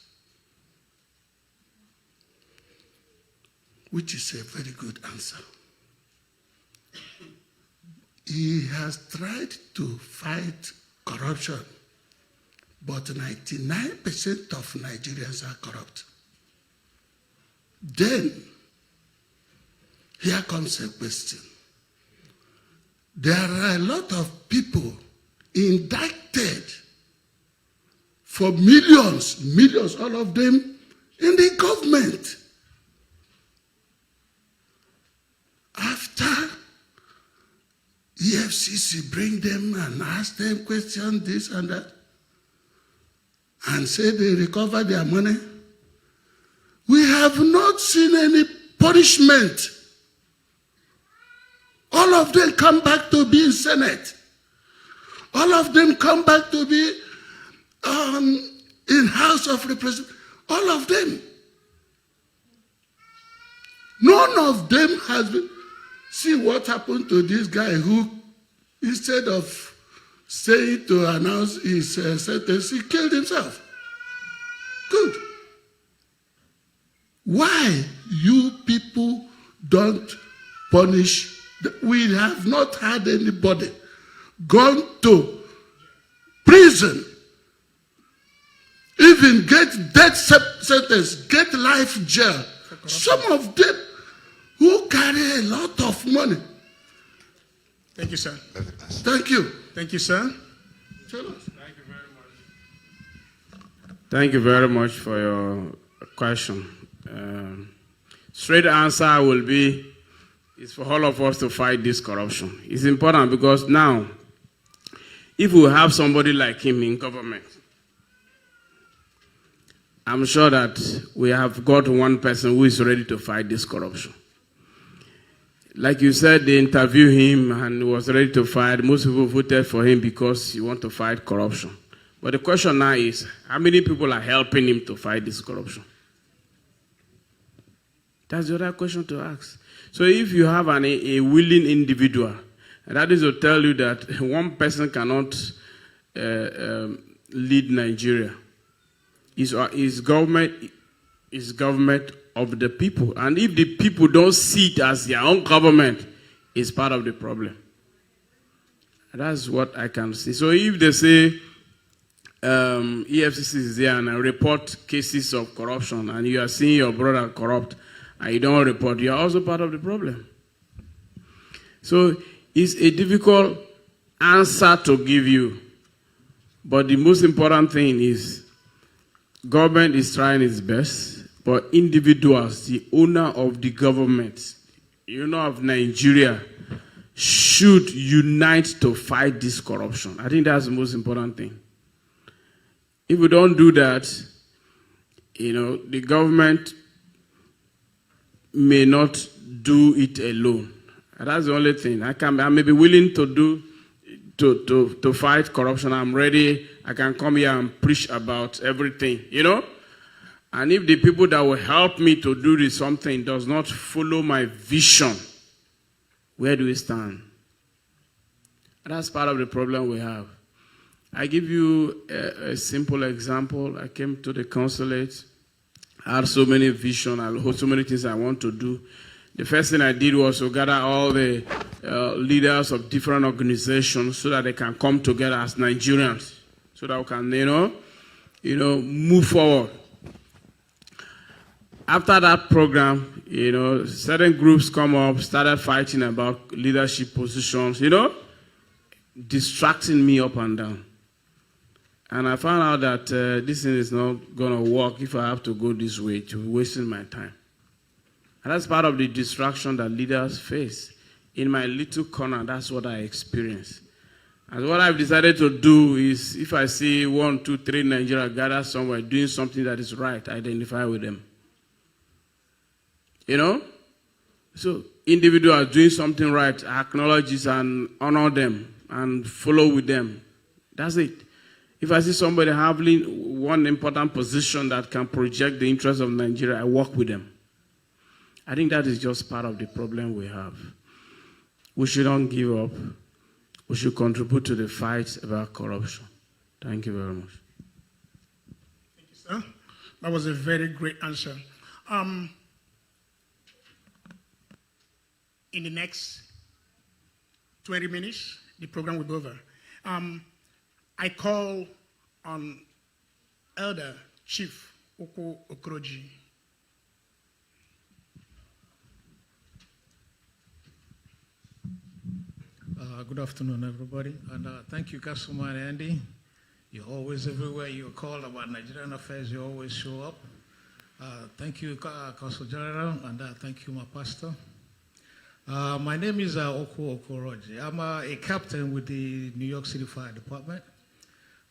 Which is a very good answer. He has tried to fight corruption, but 99% of Nigerians are corrupt. Then, here comes a question. There are a lot of people indicted for millions, all of them in the government. After EFCC bring them and ask them questions, this and that, and say they recover their money, we have not seen any punishment. All of them come back to be in Senate. All of them come back to be in House of Representatives. All of them. None of them has been. See what happened to this guy who, instead of staying to announce his sentence, he killed himself. Good. Why you people don't punish? We have not had anybody gone to prison, even get death sentence, get life jail. Some of them who carry a lot of money. Thank you, sir. Thank you. Thank you, sir. Tell us. Thank you very much for your question. Straight answer will be, it's for all of us to fight this corruption. It's important because now, if we have somebody like him in government, I'm sure that we have got one person who is ready to fight this corruption. Like you said, they interviewed him and was ready to fight. Most people voted for him because he wants to fight corruption. But the question now is, how many people are helping him to fight this corruption? That's the other question to ask. So if you have a willing individual, and that is to tell you that one person cannot lead Nigeria. Is government of the people. And if the people don't see it as their own government, it's part of the problem. That's what I can see. So if they say EFCC is there and report cases of corruption, and you are seeing your brother corrupt, and you don't report, you are also part of the problem. So it's a difficult answer to give you. But the most important thing is government is trying its best, but individuals, the owner of the government, of Nigeria, should unite to fight this corruption. I think that's the most important thing. If we don't do that, the government may not do it alone. And that's the only thing. I may be willing to do to fight corruption. I'm ready. I can come here and preach about everything, And if the people that will help me to do this something does not follow my vision, where do we stand? And that's part of the problem we have. I give you a simple example. I came to the consulate. I had so many visions, so many things I want to do. The first thing I did was to gather all the leaders of different organizations so that they can come together as Nigerians, so that we can, move forward. After that program, certain groups come up, started fighting about leadership positions, distracting me up and down. And I found out that this thing is not going to work if I have to go this way, to wasting my time. And that's part of the distraction that leaders face. In my little corner, that's what I experience. And what I've decided to do is, if I see 1, 2, 3 Nigerians gather somewhere doing something that is right, I identify with them. So individuals doing something right, I acknowledge it and honor them and follow with them. That's it. If I see somebody having one important position that can project the interests of Nigeria, I work with them. I think that is just part of the problem we have. We shouldn't give up. We should contribute to the fight about corruption. Thank you very much. Thank you, sir. That was a very great answer. In the next 20 minutes, the program will be over. I call on Elder Chief Oko Okroji. Good afternoon, everybody. And thank you, Councilman Andy. You're always everywhere you're called about Nigerian affairs. You always show up. Thank you, Consul General, and thank you, my pastor. My name is Oko Okoroji. I'm a captain with the New York City Fire Department.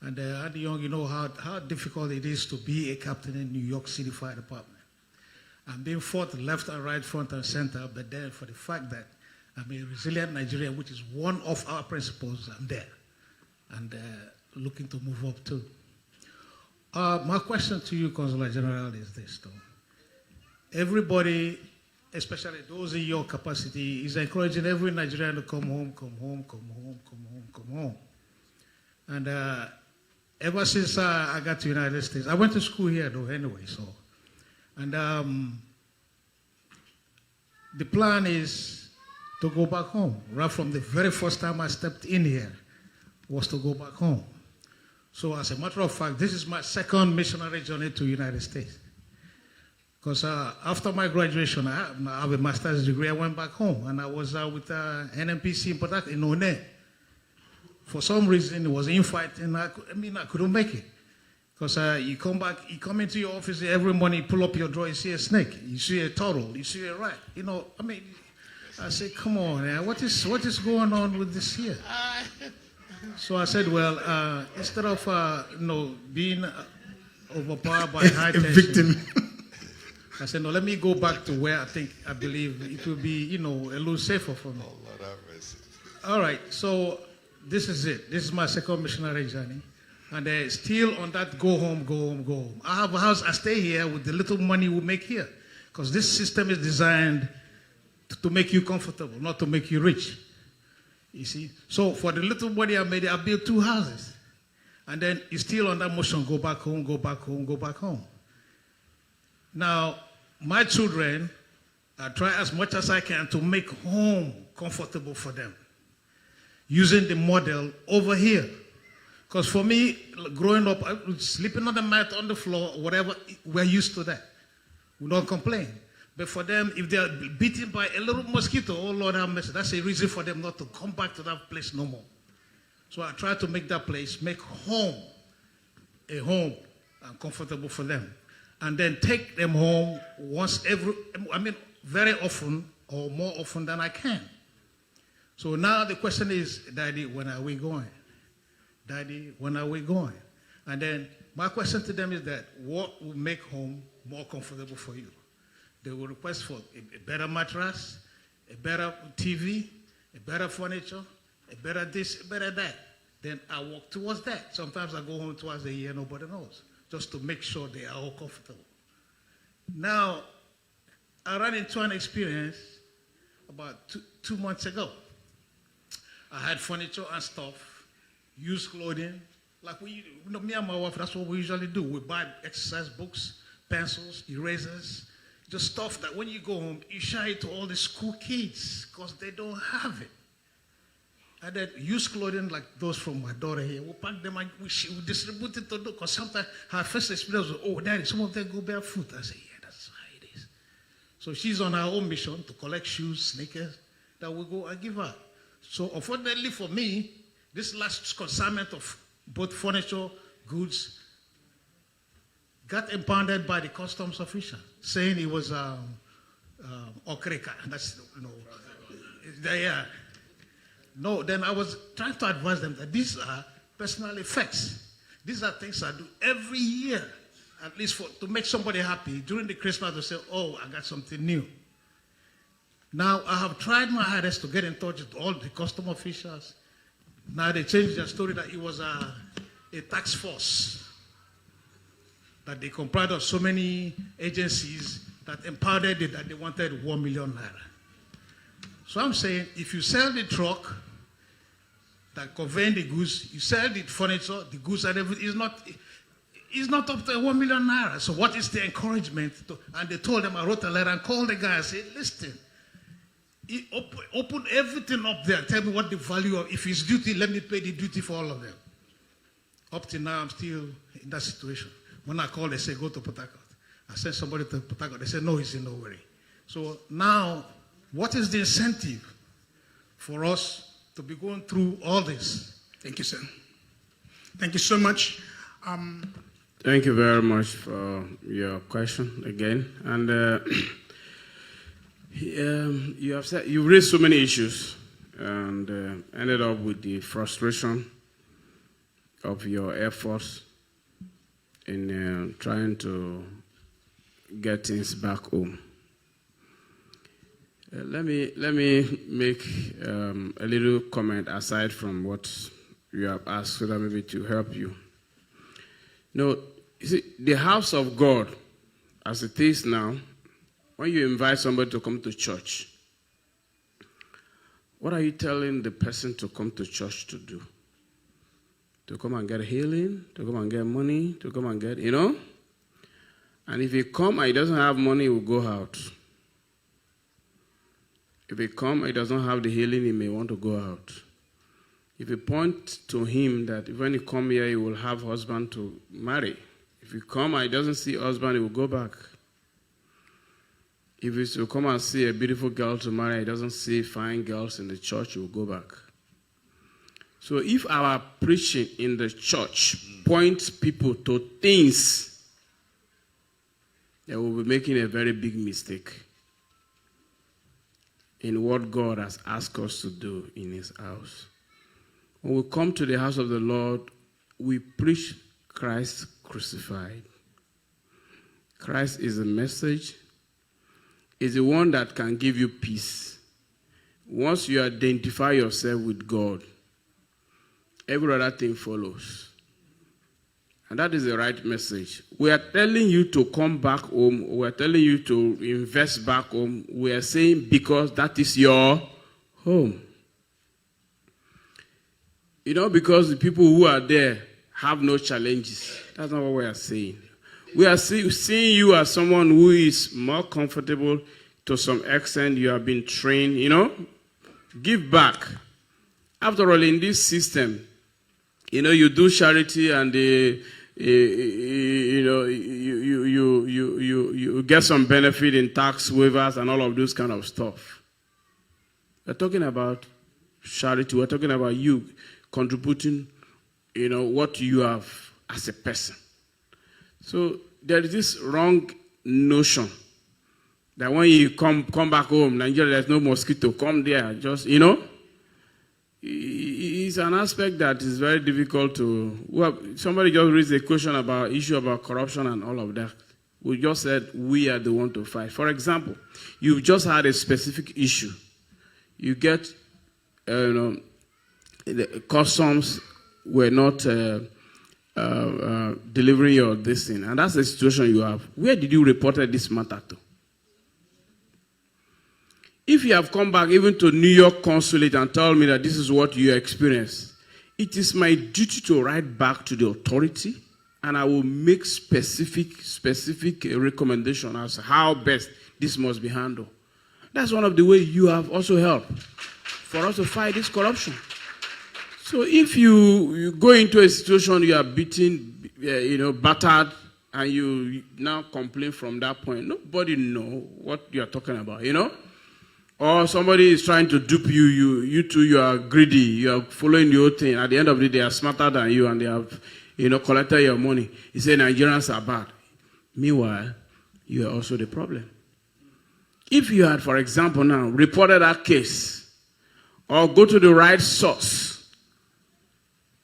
And at Young, you know how difficult it is to be a captain in New York City Fire Department. I'm being fought left and right, front and center, but then for the fact that I'm a resilient Nigerian, which is one of our principles, I'm there. And looking to move up too. My question to you, Consular General, is this, though. Everybody, especially those in your capacity, is encouraging every Nigerian to come home, come home, come home, come home, come home. And ever since I got to the United States, I went to school here, though, anyway, so. And the plan is to go back home. Right from the very first time I stepped in here was to go back home. So as a matter of fact, this is my second missionary journey to the United States. Because after my graduation, I have a master's degree, I went back home. And I was with NMPC in Port Harcourt, in One. For some reason, it was infighting. I couldn't make it. Because you come into your office every morning, you pull up your drawer, you see a snake, you see a turtle, you see a rat. You know, I say, come on, man, what is going on with this here? So I said, well, instead of being overpowered by high tension, victim. I said, no, let me go back to where I believe it will be, a little safer for me. All right, so this is it. This is my second missionary journey. And still on that go home, go home, go home. I have a house, I stay here with the little money we make here. Because this system is designed to make you comfortable, not to make you rich. You see? So for the little money I made, I built 2 houses. And then it's still on that motion, go back home, go back home, go back home. Now, my children, I try as much as I can to make home comfortable for them, using the model over here. Because for me, growing up, sleeping on the mat, on the floor, whatever, we're used to that. We don't complain. But for them, if they're beaten by a little mosquito, oh Lord have mercy, that's a reason for them not to come back to that place no more. So I try to make that place, make home a home and comfortable for them. And then take them home very often or more often than I can. So now the question is, Daddy, when are we going? Daddy, when are we going? And then my question to them is that what will make home more comfortable for you? They will request for a better mattress, a better TV, a better furniture, a better this, a better that. Then I walk towards that. Sometimes I go home twice a year, nobody knows, just to make sure they are all comfortable. Now, I ran into an experience about two months ago. I had furniture and stuff, used clothing. Like me and my wife, that's what we usually do. We buy exercise books, pencils, erasers, just stuff that when you go home, you share it to all the school kids because they don't have it. And then used clothing like those from my daughter here, we pack them and we distribute it to them because sometimes her first experience was, oh, Daddy, some of them go barefoot. I say, yeah, that's how it is. So she's on her own mission to collect shoes, sneakers, that we go and give her. So unfortunately for me, this last consignment of both furniture, goods, got impounded by the customs official, saying it was okreka. That's, yeah. No, then I was trying to advise them that these are personal effects. These are things I do every year, at least to make somebody happy. During the Christmas, they say, oh, I got something new. Now, I have tried my hardest to get in touch with all the custom officials. Now, they changed their story that it was a tax force, that they comprised of so many agencies that empowered it that they wanted 1 million naira. So I'm saying, if you sell the truck that conveying the goods, you sell the furniture, the goods and everything, it's not up to 1 million naira. So what is the encouragement? And they told them, I wrote a letter and called the guy and said, listen, open everything up there. Tell me what the value of, if it's duty, let me pay the duty for all of them. Up till now, I'm still in that situation. When I call, they say, go to Port Harcourt. I sent somebody to Port Harcourt. They said, no, he's in no worry. So now, what is the incentive for us to be going through all this? Thank you, sir. Thank you so much. Thank you very much for your question again. And you've raised so many issues and ended up with the frustration of your efforts in trying to get things back home. Let me make a little comment aside from what you have asked, so that maybe to help you. No, you see, the house of God, as it is now, when you invite somebody to come to church, what are you telling the person to come to church to do? To come and get healing, to come and get money, to come and get, And if he come and he doesn't have money, he will go out. If he come and he doesn't have the healing, he may want to go out. If you point to him that when he come here, he will have husband to marry. If you come and he doesn't see husband, he will go back. If he's to come and see a beautiful girl to marry, he doesn't see fine girls in the church, he will go back. So if our preaching in the church points people to things, they will be making a very big mistake in what God has asked us to do in his house. When we come to the house of the Lord, we preach Christ crucified. Christ is the message, is the one that can give you peace. Once you identify yourself with God, every other thing follows. And that is the right message. We are telling you to come back home. We are telling you to invest back home. We are saying because that is your home. Because the people who are there have no challenges. That's not what we are saying. We are seeing you as someone who is more comfortable to some extent. You have been trained, Give back. After all, in this system, you do charity and you get some benefit in tax waivers and all of those kind of stuff. We're talking about charity. We're talking about you contributing, what you have as a person. So there is this wrong notion that when you come back home, Nigeria, there's no mosquito. Come there, just, It's an aspect that is very difficult to. Well, somebody just raised a question about issue about corruption and all of that. We just said we are the one to fight. For example, you've just had a specific issue. You get, the customs were not delivering your this thing, and that's the situation you have. Where did you report this matter to? If you have come back even to New York consulate and tell me that this is what you experienced, it is my duty to write back to the authority, and I will make specific recommendation as to how best this must be handled. That's one of the ways you have also helped for us to fight this corruption. So if you go into a situation you are beaten, battered, and you now complain from that point, nobody know what you are talking about, Or somebody is trying to dupe you, you too, you are greedy, you are following the whole thing. At the end of the day, they are smarter than you and they have, collected your money. You say Nigerians are bad. Meanwhile, you are also the problem. If you had, for example, now reported that case or go to the right source,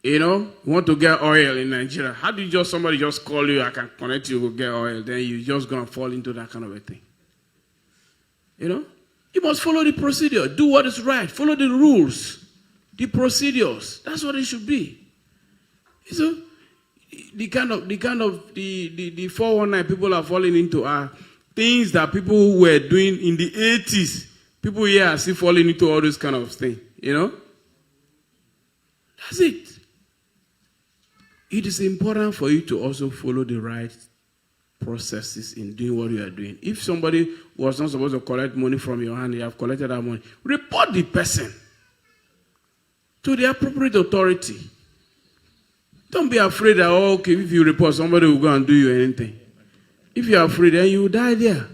you want to get oil in Nigeria, how do you somebody just call you, I can connect you, to get oil, then you just go and fall into that kind of a thing? You must follow the procedure. Do what is right. Follow the rules, the procedures. That's what it should be. So, the 419 people are falling into are things that people who were doing in the 80s. People here are still falling into all this kind of thing. That's it. It is important for you to also follow the right processes in doing what you are doing. If somebody was not supposed to collect money from your hand, you have collected that money, report the person to the appropriate authority. Don't be afraid that, okay, if you report, somebody will go and do you anything. If you are afraid, then you will die there.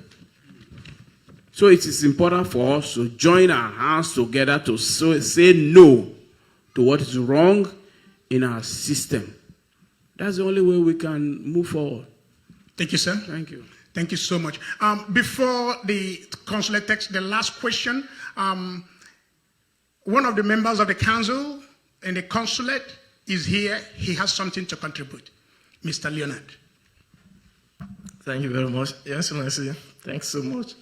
So it is important for us to join our hands together to say no to what is wrong in our system. That's the only way we can move forward. Thank you, sir. Thank you. Thank you so much. Before the consulate takes the last question, one of the members of the council in the consulate is here. He has something to contribute. Mr. Leonard. Thank you very much. Your Excellency, thanks so much.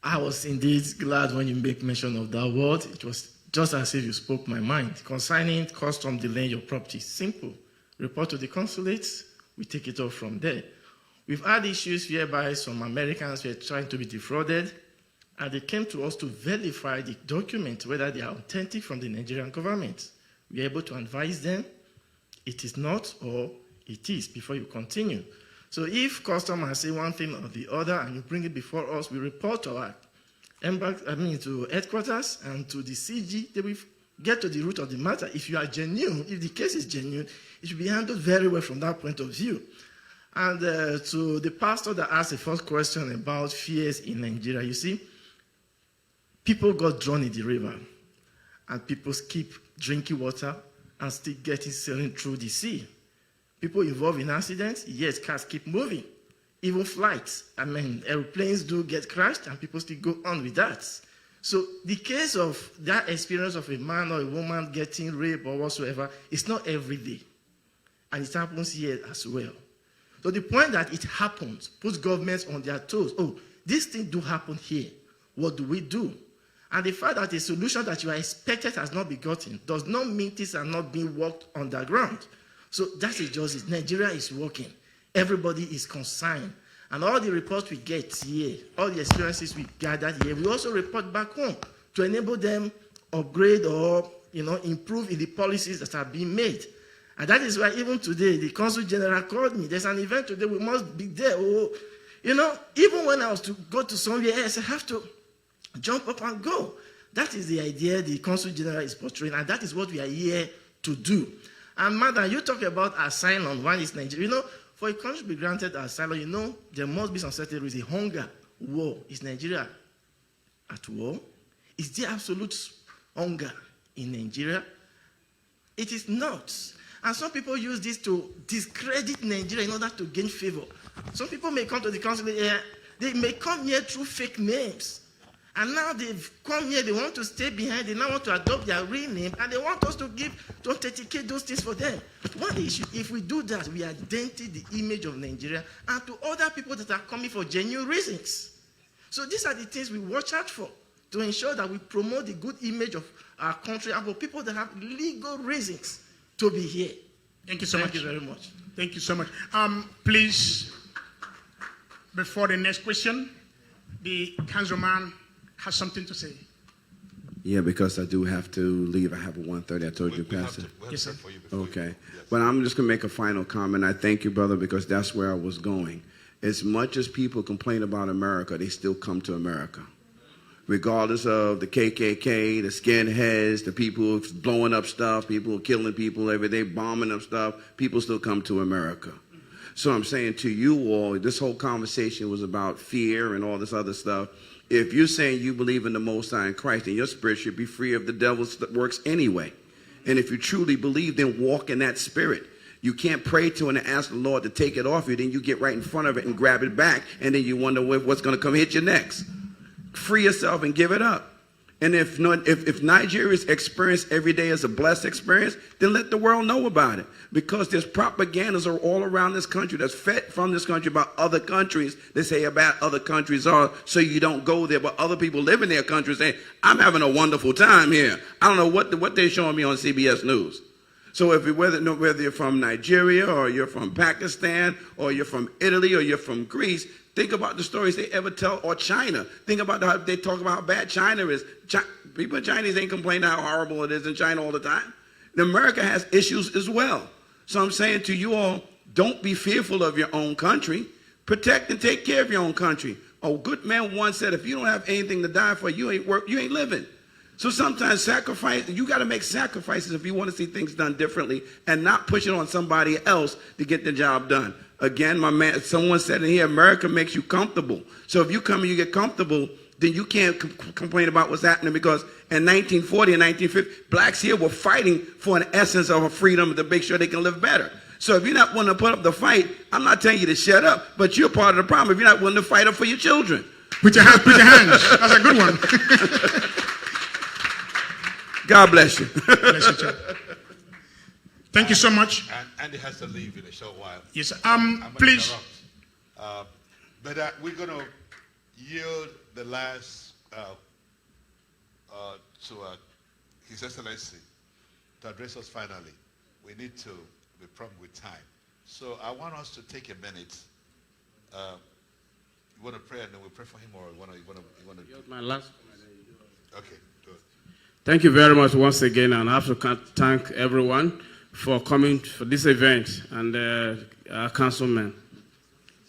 I was indeed glad when you make mention of that word. It was just as if you spoke my mind. Concerning custom delaying your property, simple. Report to the consulates, we take it off from there. We've had issues whereby some Americans were trying to be defrauded, and they came to us to verify the document, whether they are authentic from the Nigerian government. We are able to advise them, it is not, or it is, before you continue. So if customers say one thing or the other, and you bring it before us, we report to our to headquarters and to the CG, they will get to the root of the matter. If you are genuine, if the case is genuine, it should be handled very well from that point of view. And to the pastor that asked the first question about fears in Nigeria, you see, people got drawn in the river, and people keep drinking water and still getting sailing through the sea. People involved in accidents, yes, cars keep moving. Even flights, airplanes do get crashed, and people still go on with that. So the case of that experience of a man or a woman getting raped or whatsoever is not every day. And it happens here as well. So the point that it happens puts governments on their toes. Oh, this thing do happen here. What do we do? And the fact that a solution that you are expected has not been gotten does not mean things are not being worked on the ground. So that is just it. Nigeria is working. Everybody is concerned. And all the reports we get here, all the experiences we gather here, we also report back home to enable them upgrade or improve in the policies that are being made. And that is why even today, the Consul General called me. There's an event today, we must be there. Oh, even when I was to go to somewhere else, I have to jump up and go. That is the idea the Consul General is portraying, and that is what we are here to do. And madam, you talk about asylum. One is Nigeria. For a country to be granted asylum, there must be some certain reason. Hunger, war. Is Nigeria at war? Is there absolute hunger in Nigeria? It is not. And some people use this to discredit Nigeria in order to gain favor. Some people may come to the consulate here, they may come here through fake names. And now they've come here, they want to stay behind, they now want to adopt their real name, and they want us to authenticate those things for them. One issue, if we do that, we are denting the image of Nigeria and to other people that are coming for genuine reasons. So these are the things we watch out for to ensure that we promote the good image of our country and for people that have legal reasons to be here. Thank you so much. Thank you very much. Thank you so much. Please, before the next question, the councilman has something to say. Yeah, because I do have to leave. I have a 1:30. I told you, Pastor. Yes, sir. Okay. But I'm just going to make a final comment. I thank you, brother, because that's where I was going. As much as people complain about America, they still come to America. Regardless of the KKK, the skinheads, the people blowing up stuff, people killing people every day, bombing up stuff, people still come to America. So I'm saying to you all, this whole conversation was about fear and all this other stuff. If you're saying you believe in the Most High in Christ, then your spirit should be free of the devil's works anyway. And if you truly believe, then walk in that spirit. You can't pray to and ask the Lord to take it off you, then you get right in front of it and grab it back, and then you wonder what's going to come hit you next. Free yourself and give it up. And if Nigeria's experience every day is a blessed experience, then let the world know about it. Because there's propagandas all around this country that's fed from this country about other countries. They say about other countries are so you don't go there. But other people live in their countries saying, I'm having a wonderful time here. I don't know what they're showing me on CBS News. So whether you're from Nigeria or you're from Pakistan or you're from Italy or you're from Greece, think about the stories they ever tell, or China. Think about how they talk about how bad China is. People in Chinese ain't complaining how horrible it is in China all the time. America has issues as well. So I'm saying to you all, don't be fearful of your own country. Protect and take care of your own country. A good man once said, if you don't have anything to die for, you ain't living. So sometimes you got to make sacrifices if you want to see things done differently and not push it on somebody else to get the job done. Again, my man, someone said in here, America makes you comfortable. So if you come and you get comfortable, then you can't complain about what's happening, because in 1940 and 1950, blacks here were fighting for an essence of a freedom to make sure they can live better. So if you're not willing to put up the fight, I'm not telling you to shut up, but you're part of the problem if you're not willing to fight up for your children. Put your hands. That's a good one. God bless you. Bless you, Chuck. Thank you so much. And Andy has to leave in a short while. Yes, I'm gonna please. interrupt. But we're going to yield the last to His Excellency to address us finally. We need to be prompt with time. So I want us to take a minute. You want to pray and then we'll pray for him, or you want to? My last comment. Okay, good. Thank you very much once again, and I have to thank everyone for coming for this event and our councilman.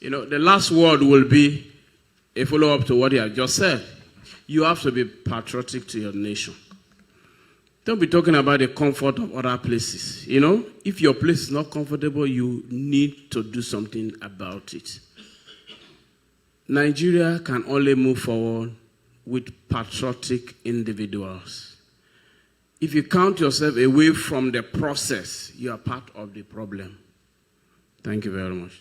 You know, the last word will be a follow-up to what he has just said. You have to be patriotic to your nation. Don't be talking about the comfort of other places. You know, if your place is not comfortable, you need to do something about it. Nigeria can only move forward with patriotic individuals. If you count yourself away from the process, you are part of the problem. Thank you very much.